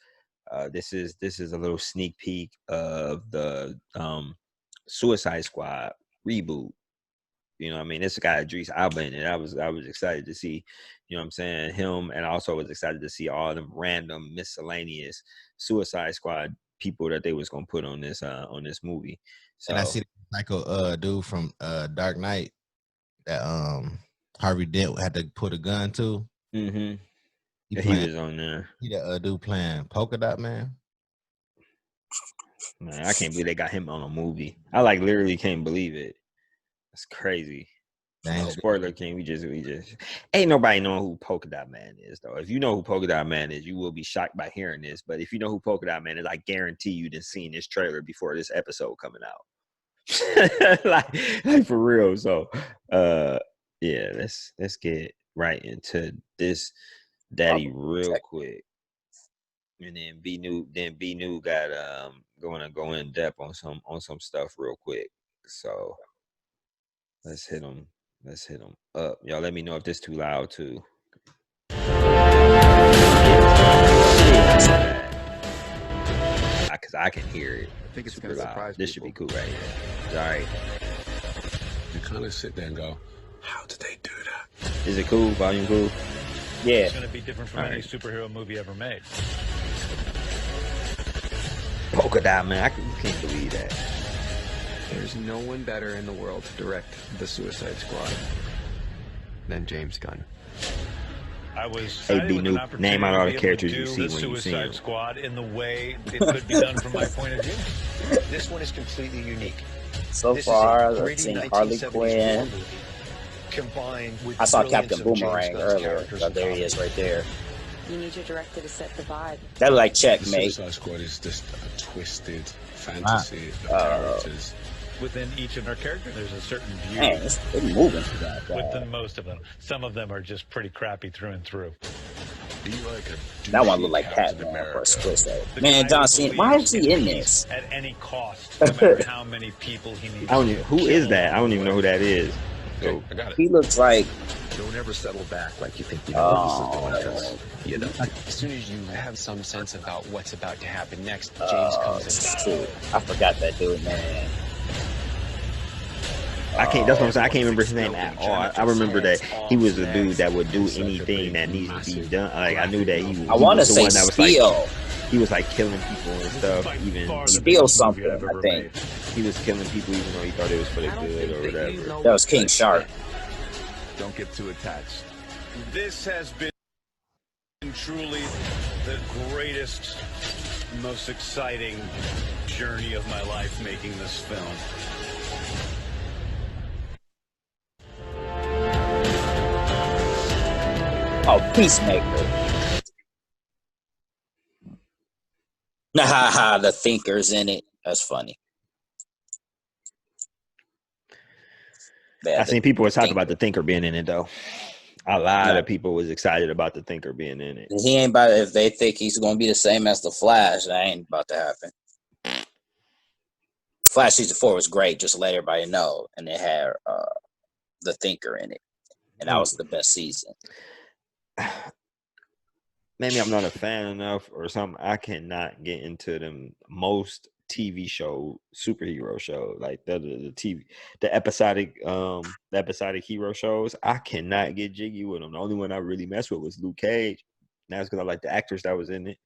This is a little sneak peek of the Suicide Squad reboot. You know what I mean? This got Idris Elba in it. I was excited to see, you know what I'm saying, him, and I also was excited to see all them random miscellaneous Suicide Squad people that they was gonna put on this movie. So, and I see the dude from Dark Knight that Harvey Dent had to put a gun to. Mm-hmm. He was on there. He the dude playing Polka Dot Man. Man, I can't believe they got him on a movie. I literally can't believe it. That's crazy. Spoiler King, we just ain't nobody knowing who Polka Dot Man is, though. If you know who Polka Dot Man is, you will be shocked by hearing this. But if you know who Polka Dot Man is, I guarantee you done seen this trailer before this episode coming out. like for real. So yeah, let's get right into this daddy real quick. And then B New got going to go in depth on some stuff real quick. So let's hit them up. Y'all let me know if this too loud too. Because I can hear it. I think it's super loud. This should be cool right here. All right. You kind of sit there and go, how did they do that? Is it cool? Volume cool? Yeah. It's going to be different from any superhero movie ever made. Polka Dot Man. I can't believe that. There's no one better in the world to direct the Suicide Squad than James Gunn. I was B New, name out all the characters you see when you see Suicide Squad in the way it could be done from my point of view. This one is completely unique. So far, I've seen Harley Quinn. Combined with I saw Captain Boomerang earlier. So there he is, right there. You need your director to set the vibe. That look like Checkmate. The Suicide Squad is just a twisted fantasy of characters. Within each of our characters, there's a certain beauty. Man, it's moving to that. Within most of them, some of them are just pretty crappy through and through. That one looked like Batman for a split second. Man, John Cena, why is he in this? At any cost, no matter how many people he needs. Who is that? I don't even know who that is. So, he looks like. Don't ever settle back like you think you know what this is doing, because you don't. As soon as you have some sense about what's about to happen next, James comes in. I forgot that dude, man. I can't. That's what I'm saying. I can't remember his name at all. I remember that he was a dude that would do anything that needs to be done. Like I knew that he was. I want to say that was Steel. like, he was like killing people and stuff. Even Steel something. I think he was killing people even though he thought it was for the good or whatever. That was King Shark. Don't get too attached. This has been truly the greatest, most exciting journey of my life making this film. Oh, Peacemaker. The Thinker's in it. That's funny. Yeah, I seen people the were talking Thinker. about the Thinker being in it though. A lot of people was excited about the Thinker being in it. He ain't about. If they think he's gonna be the same as the Flash, that ain't about to happen. Flash season 4 was great. Just to let everybody know, and it had the Thinker in it, and that was the best season. Maybe I'm not a fan enough or something. I cannot get into them most TV show superhero shows like the TV the episodic hero shows. I cannot get jiggy with them. The only one I really messed with was Luke Cage. That's because I like the actors that was in it.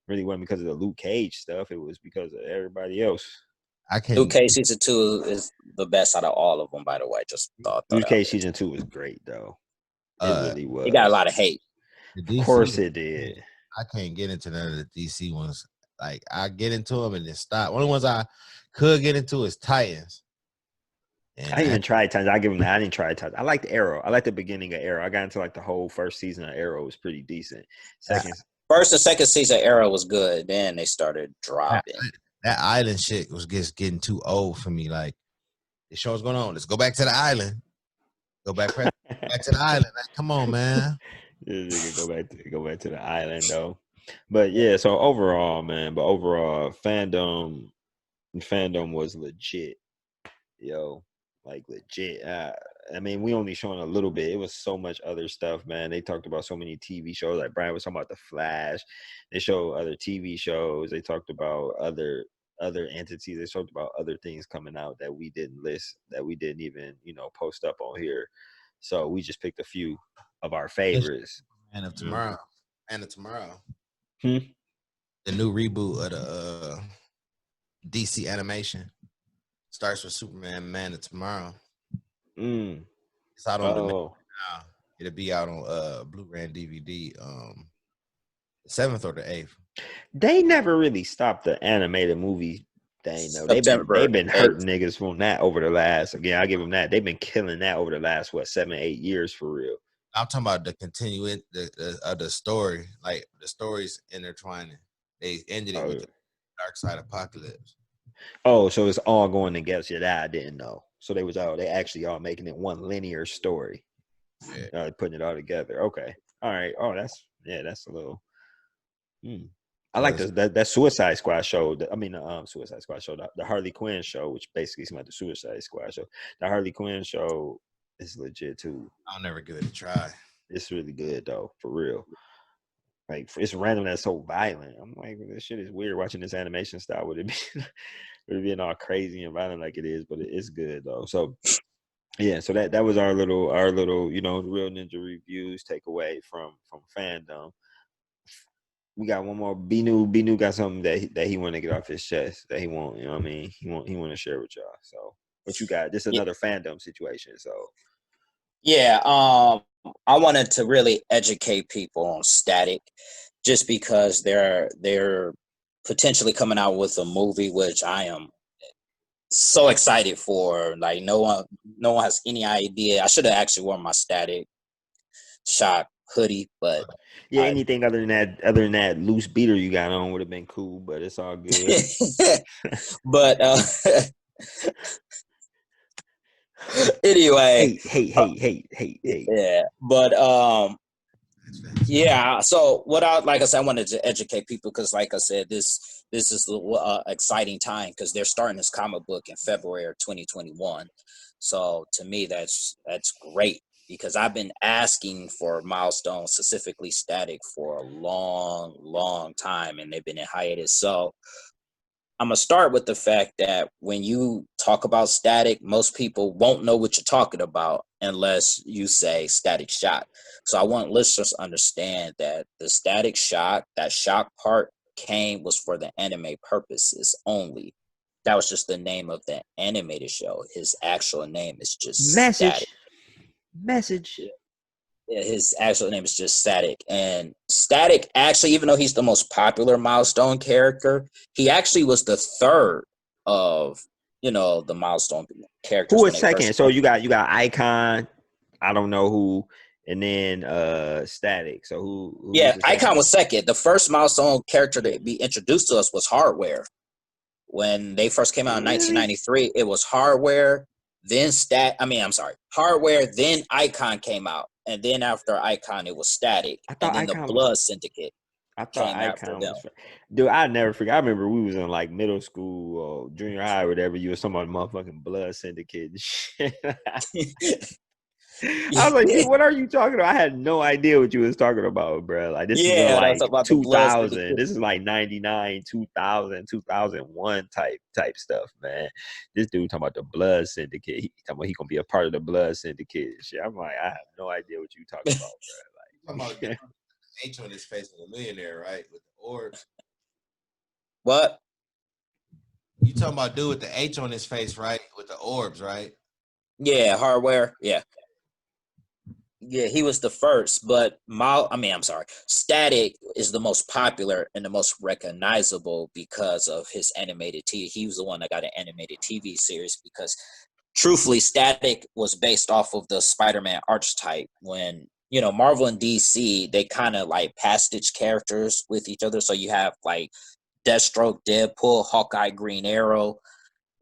Really wasn't because of the Luke Cage stuff. It was because of everybody else. Luke Cage season 2 is the best out of all of them. By the way, just thought Luke Cage season 2 was great though. It really was. It got a lot of hate. Of course it did. I can't get into none of the DC ones. Like I get into them and then stop. One of the ones I could get into is Titans. And I even tried Titans. I give them that. I didn't try Titans. I liked Arrow. I liked the beginning of Arrow. I got into like the whole first season of Arrow was pretty decent. First and second season Arrow was good. Then they started dropping. That island shit was just getting too old for me. Like the show's going on. Let's go back to the island. Go back to the island. Like, come on, man. Go back to the island though. But yeah, so overall, FanDome was legit. Yo, like legit. I mean, we only showing a little bit. It was so much other stuff, man. They talked about so many TV shows. Like Brian was talking about The Flash. They showed other TV shows. They talked about other entities. They talked about other things coming out that we didn't list, that we didn't even, post up on here. So we just picked a few of our favorites. Man of Tomorrow. Man of Tomorrow. The new reboot of the DC animation starts with Superman, Man of Tomorrow. It's out on demand now. It'll be out on Blu-ray and DVD the 7th or the 8th. They never really stopped the animated movie thing though. They've been hurting niggas from that over the last. Again, I give them that. They've been killing that over the last 7-8 years for real. I'm talking about the continuing the story, like the stories intertwining. They ended it with the Dark Side Apocalypse. Oh, so it's all going together. Yeah, that I didn't know. So they actually are making it one linear story. Yeah. Putting it all together. Okay. All right. Oh, that's a little. I like that Suicide Squad show. Suicide Squad show, the Harley Quinn show, which basically seems like the Suicide Squad show. The Harley Quinn show is legit too. I'll never give it a try. It's really good though, for real. Like it's random that's so violent. I'm like, this shit is weird watching this animation style. Would it be all crazy and violent like it is? But it's good though. So yeah, so that was our little Real Ninja reviews takeaway from FanDome. We got one more. B-New got something that he want to get off his chest that he want. You know what I mean? He want to share with y'all. So what you got? This is another FanDome situation. So yeah, I wanted to really educate people on Static, just because they're potentially coming out with a movie, which I am so excited for. Like no one has any idea. I should have actually worn my Static Shock hoodie, but yeah, anything other than that loose beater you got on would have been cool, but it's all good. But anyway, hey. Yeah, but yeah. So like I said, I wanted to educate people because, like I said, this is the exciting time because they're starting this comic book in February of 2021. So to me, that's great because I've been asking for Milestone, specifically Static, for a long time, and they've been in hiatus. So I'm going to start with the fact that when you talk about Static, most people won't know what you're talking about unless you say Static Shock. So I want listeners to understand that the Static Shock, that shock part was for the anime purposes only. That was just the name of the animated show. His actual name is just Static. Message. Yeah, his actual name is just Static. And Static, actually, even though he's the most popular Milestone character, he actually was the third of, the Milestone characters. Who was second? So you got Icon, I don't know who, and then Static. So who Yeah, was the second Icon one? was second. The first Milestone character to be introduced to us was Hardware. When they first came out in Really? 1993, it was Hardware, then Hardware, then Icon came out. And then after Icon, it was Static. I And thought then the Icon. Blood Syndicate I thought came after Icon them. was. Dude, I never forget. I remember we was in like middle school or junior high or whatever. You was talking about motherfucking Blood Syndicate and shit. I was like, dude, what are you talking about? I had no idea what you was talking about, bro. Like, this is in Yeah, I was like talking about the Blood 2000. Syndicate. This is like 99, 2000, 2001 type stuff, man. This dude talking about the Blood Syndicate. He talking about he gonna be a part of the Blood Syndicate and shit. I'm like, I have no idea what you talking about, bro. Like, Talking about H on his face of a millionaire, right? With the orbs. What? You talking about dude with the H on his face, right? With the orbs, right? Yeah, Hardware. Yeah. Yeah, he was the first, but Static is the most popular and the most recognizable because of his animated TV. He was the one that got an animated TV series because truthfully, Static was based off of the Spider-Man archetype. When, Marvel and DC, they kind of like pastiche characters with each other. So you have like Deathstroke, Deadpool, Hawkeye, Green Arrow.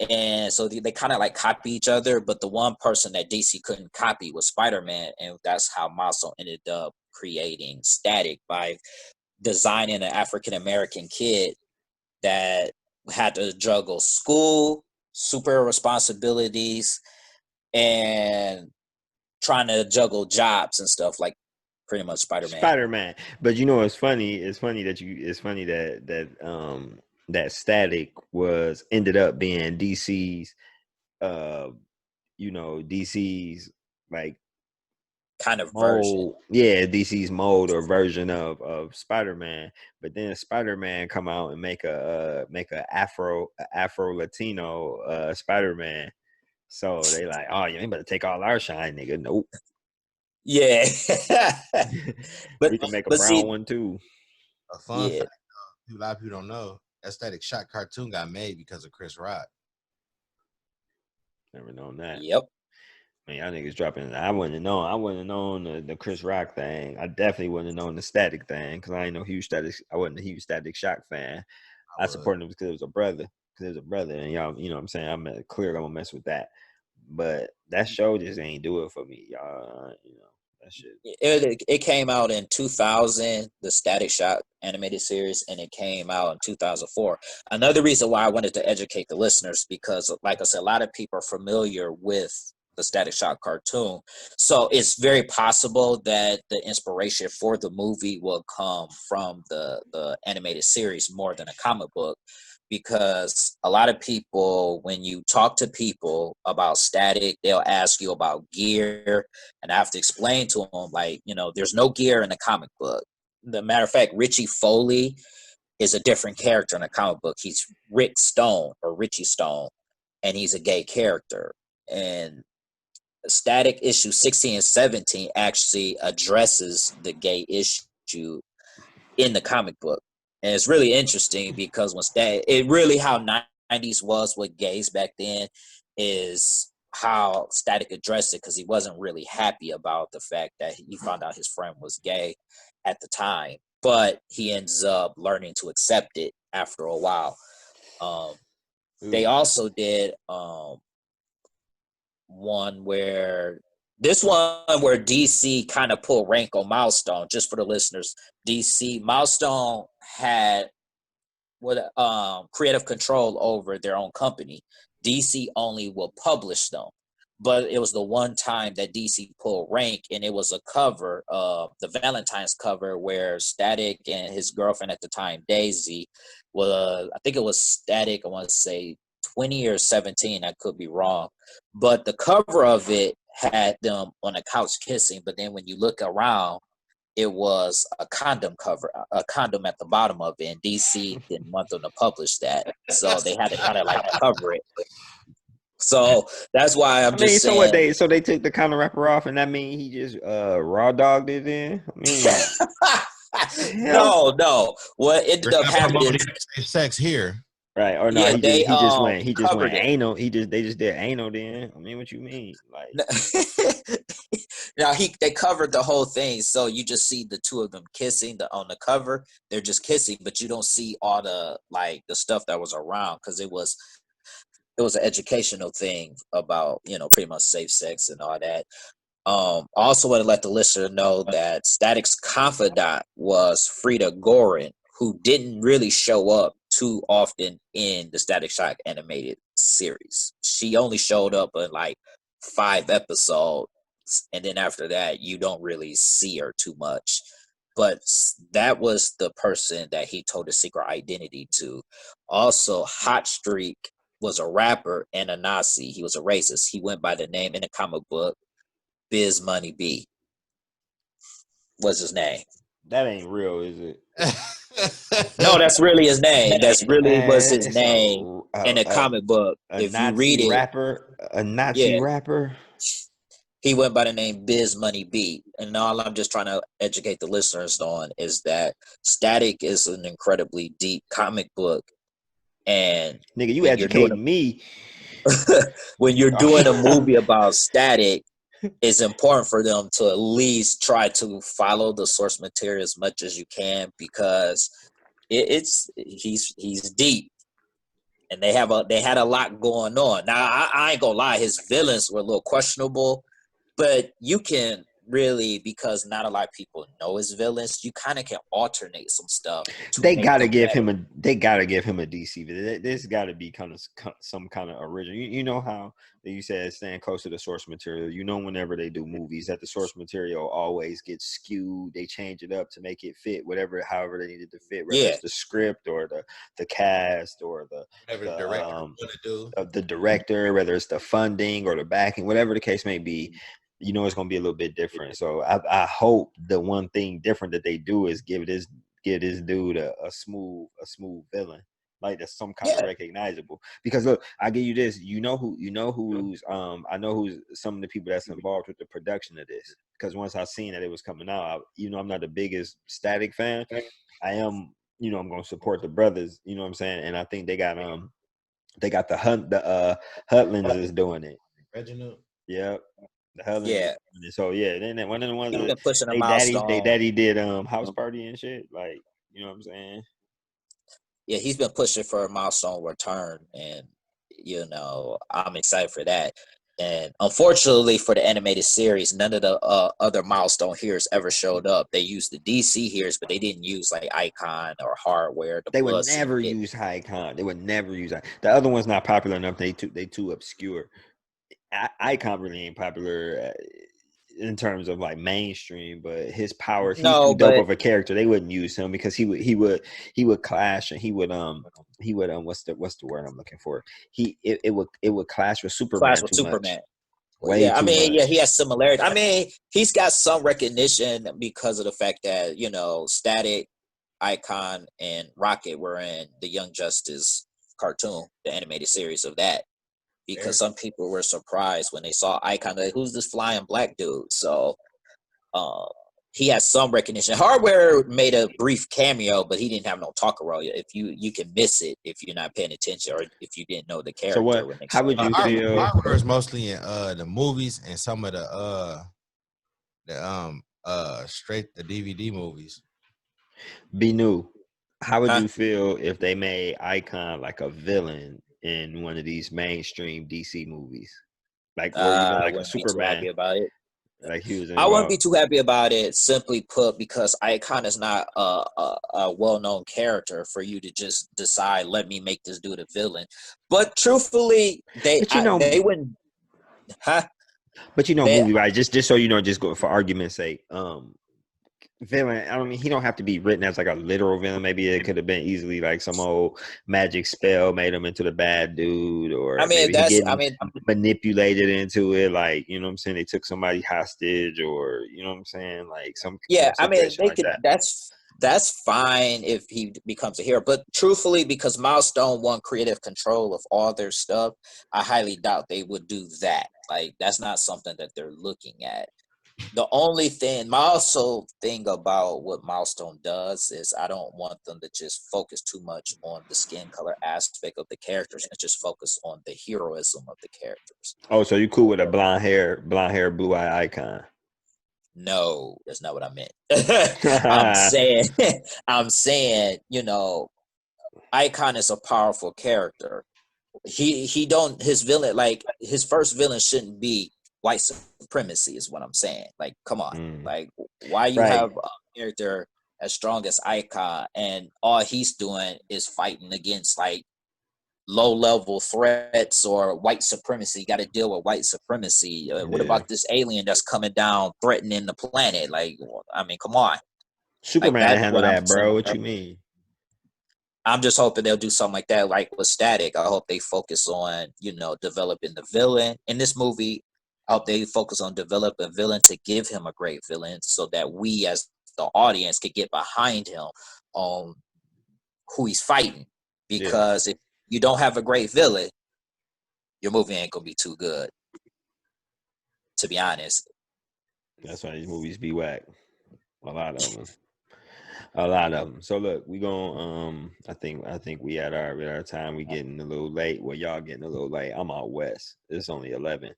And so they kind of like copy each other, but the one person that DC couldn't copy was Spider-Man, and that's how Milestone ended up creating Static by designing an African American kid that had to juggle school, super responsibilities, and trying to juggle jobs and stuff like pretty much Spider-Man. Spider-Man. But you know, it's funny. It's funny that that Static was ended up being DC's DC's like kind of mold, version. yeah, DC's mold or version of Spider-Man. But then Spider-Man come out and make a Afro Latino Spider-Man. So they like, oh, you ain't better take all our shine, nigga. Nope. Yeah. We can make a brown one too. A fun fact, a lot of people don't know, that Static Shock cartoon got made because of Chris Rock. Never known that. Yep. Man, y'all niggas dropping. I wouldn't have known. I wouldn't have known the Chris Rock thing. I definitely wouldn't have known the Static thing because I ain't no huge Static. I wasn't a huge Static Shock fan. I supported him because it was a brother. And y'all, you know what I'm saying? I'm clearly gonna mess with that. But that show just ain't do it for me, y'all. That shit. It came out in 2000, the Static Shock animated series, and it came out in 2004. Another reason why I wanted to educate the listeners, because like I said, a lot of people are familiar with the Static Shock cartoon. So it's very possible that the inspiration for the movie will come from the animated series more than a comic book. Because a lot of people, when you talk to people about Static, they'll ask you about gear, and I have to explain to them, like, there's no gear in the comic book. The matter of fact, Richie Foley is a different character in the comic book. He's Rick Stone or Richie Stone, and he's a gay character. And Static issue 16 and 17 actually addresses the gay issue in the comic book. And it's really interesting because how 90s was with gays back then is how Static addressed it, because he wasn't really happy about the fact that he found out his friend was gay at the time, but he ends up learning to accept it after a while. They also did one where DC kind of pulled rank on Milestone. Just for the listeners, DC Milestone had creative control over their own company. DC only will publish them, but it was the one time that DC pulled rank, and it was a cover of the Valentine's cover where Static and his girlfriend at the time, Daisy, I think it was Static, I want to say 20 or 17, I could be wrong, but the cover of it had them on a couch kissing, but then when you look around, it was a condom cover, a condom at the bottom of it, and DC didn't want them to publish that, so they had to kind of like cover it. So that's why I'm just saying. So they took the condom wrapper off, and that mean he just raw dogged it in? I mean, no. What ended up happening? Sex here. Right. Or no, Yeah, they he just went covered it. anal. They just did anal then. I mean, what you mean? Like Now they covered the whole thing, so you just see the two of them kissing on the cover. They're just kissing, but you don't see all the stuff that was around because it was an educational thing about pretty much safe sex and all that. I also want to let the listener know that Static's confidant was Frida Gorin, who didn't really show up too often in the Static Shock animated series. She only showed up in like 5 episodes, and then after that, you don't really see her too much. But that was the person that he told his secret identity to. Also, Hot Streak was a rapper and a Nazi. He was a racist. He went by the name in the comic book Biz Money B was his name. that ain't real, is it? No, that's really his name. That's really was his It's name in the comic book. a If you Nazi read it, rapper, a Nazi yeah, rapper. he went by the name Biz Money B. And all I'm just trying to educate the listeners on is that Static is an incredibly deep comic book. And Nigga, you when you're educating me. when you're doing a movie about Static, it's important for them to at least try to follow the source material as much as you can because he's deep and they had a lot going on. Now I ain't gonna lie, his villains were a little questionable, but you can really, because not a lot of people know his villains, you kind of can alternate some stuff to They make gotta them give better. him a DC. This got to be kind of some kind of original. You know how you said staying close to the source material. You know, whenever they do movies, that the source material always gets skewed. They change it up to make it fit however they needed to fit, whether Yeah. it's the script or the cast or the director, whether it's the funding or the backing, whatever the case may be. You know, it's going to be a little bit different. So I hope the one thing different that they do is give this dude a smooth villain, like that's some kind of recognizable. Because look, I give you this. I know who's some of the people that's involved with the production of this. Because once I seen that it was coming out, I'm not the biggest Static fan. I am, I'm going to support the brothers. You know what I'm saying? And I think they got the Hutlands is doing it. Reginald. Yep. The Hutlands. Yeah. So yeah, then one of the ones He's that been pushing a they milestone. daddy did house party and shit. Like, you know what I'm saying? Yeah, he's been pushing for a milestone return, and I'm excited for that. And unfortunately for the animated series, none of the other milestone heroes ever showed up. They used the DC heroes, but they didn't use like Icon or Hardware. They would never use Icon. They would never use the other one's not popular enough. They too obscure. Icon really ain't popular in terms of like mainstream, but his powers, he's too dope of a character. They wouldn't use him because he would clash, and he would what's the word I'm looking for? It would clash with Superman too Superman. much. Way too much. Yeah, he has similarity. I mean, he's got some recognition because of the fact that Static, Icon, and Rocket were in the Young Justice cartoon, the animated series of that. Because some people were surprised when they saw Icon, like, who's this flying black dude? So he has some recognition. Hardware made a brief cameo, but he didn't have no talker role. If you can miss it if you're not paying attention or if you didn't know the character. So how would you feel? Hardware is mostly in the movies and some of the straight the DVD movies. Be new. How would you feel if they made Icon like a villain in one of these mainstream DC movies, like or even like a Superman? Happy about it. Like he was. I wouldn't be too happy about it. Simply put, because Icon is not a well-known character for you to just decide, let me make this dude a villain. But truthfully, they wouldn't. Huh? But movie right? Just so just go for argument's sake. Villain, I mean, he don't have to be written as like a literal villain. Maybe it could have been easily like some old magic spell made him into the bad dude, or maybe manipulated into it. Like, you know what I'm saying? They took somebody hostage, or you know what I'm saying? Like some I mean, they like could. that. That's fine if he becomes a hero. But truthfully, because Milestone won creative control of all their stuff, I highly doubt they would do that. Like, that's not something that they're looking at. The only thing, my also thing about what Milestone does is I don't want them to just focus too much on the skin color aspect of the characters and just focus on the heroism of the characters. Oh, so you cool with a blonde hair, blue eye icon? No, that's not what I meant. I'm saying, you know, Icon is a powerful character. He don't his villain, like his first villain shouldn't be white supremacy is what I'm saying. Like, come on. Like, why you Right. have a character as strong as Icon and all he's doing is fighting against like low level threats or white supremacy. You got to deal with white supremacy. What Yeah. about this alien that's coming down threatening the planet? Like, I mean, come on. Superman Like, that's handle what I'm that, bro. saying. What you mean? I'm just hoping they'll do something like that, like with Static. I hope they focus on, you know, developing the villain in this movie. I hope they focus on developing a villain to give him a great villain, so that we, as the audience, could get behind him on who he's fighting. Because if you don't have a great villain, your movie ain't gonna be too good. To be honest, that's why these movies be whack. A lot of them. A lot of them. So look, we going I think we at our time. We getting a little late. Well, y'all getting a little late. I'm out west. It's only 11.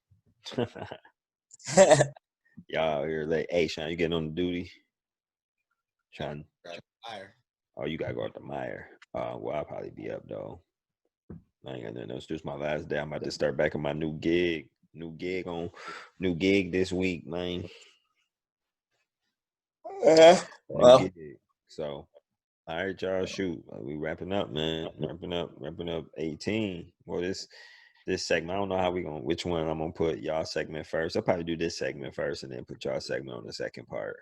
Y'all here late. Hey, Sean, you getting on duty? Sean. Oh, you gotta go out to Meyer. Well, I'll probably be up though. I ain't got nothing else. This is my last day. I'm about to start back on my new gig. New gig this week, man. New gig. So, all right, y'all. Shoot, we wrapping up, man. Wrapping up 18. Well, this segment, I don't know how which one I'm gonna put y'all segment first. I'll probably do this segment first and then put y'all segment on the second part.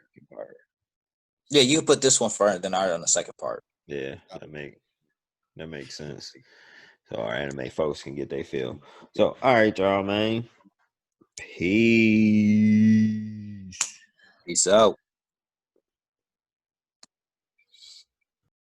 yeah, you can put this one first, then I on the second part. Yeah, that makes sense. So our anime folks can get their feel. So, all right, y'all, man. Peace. Peace out.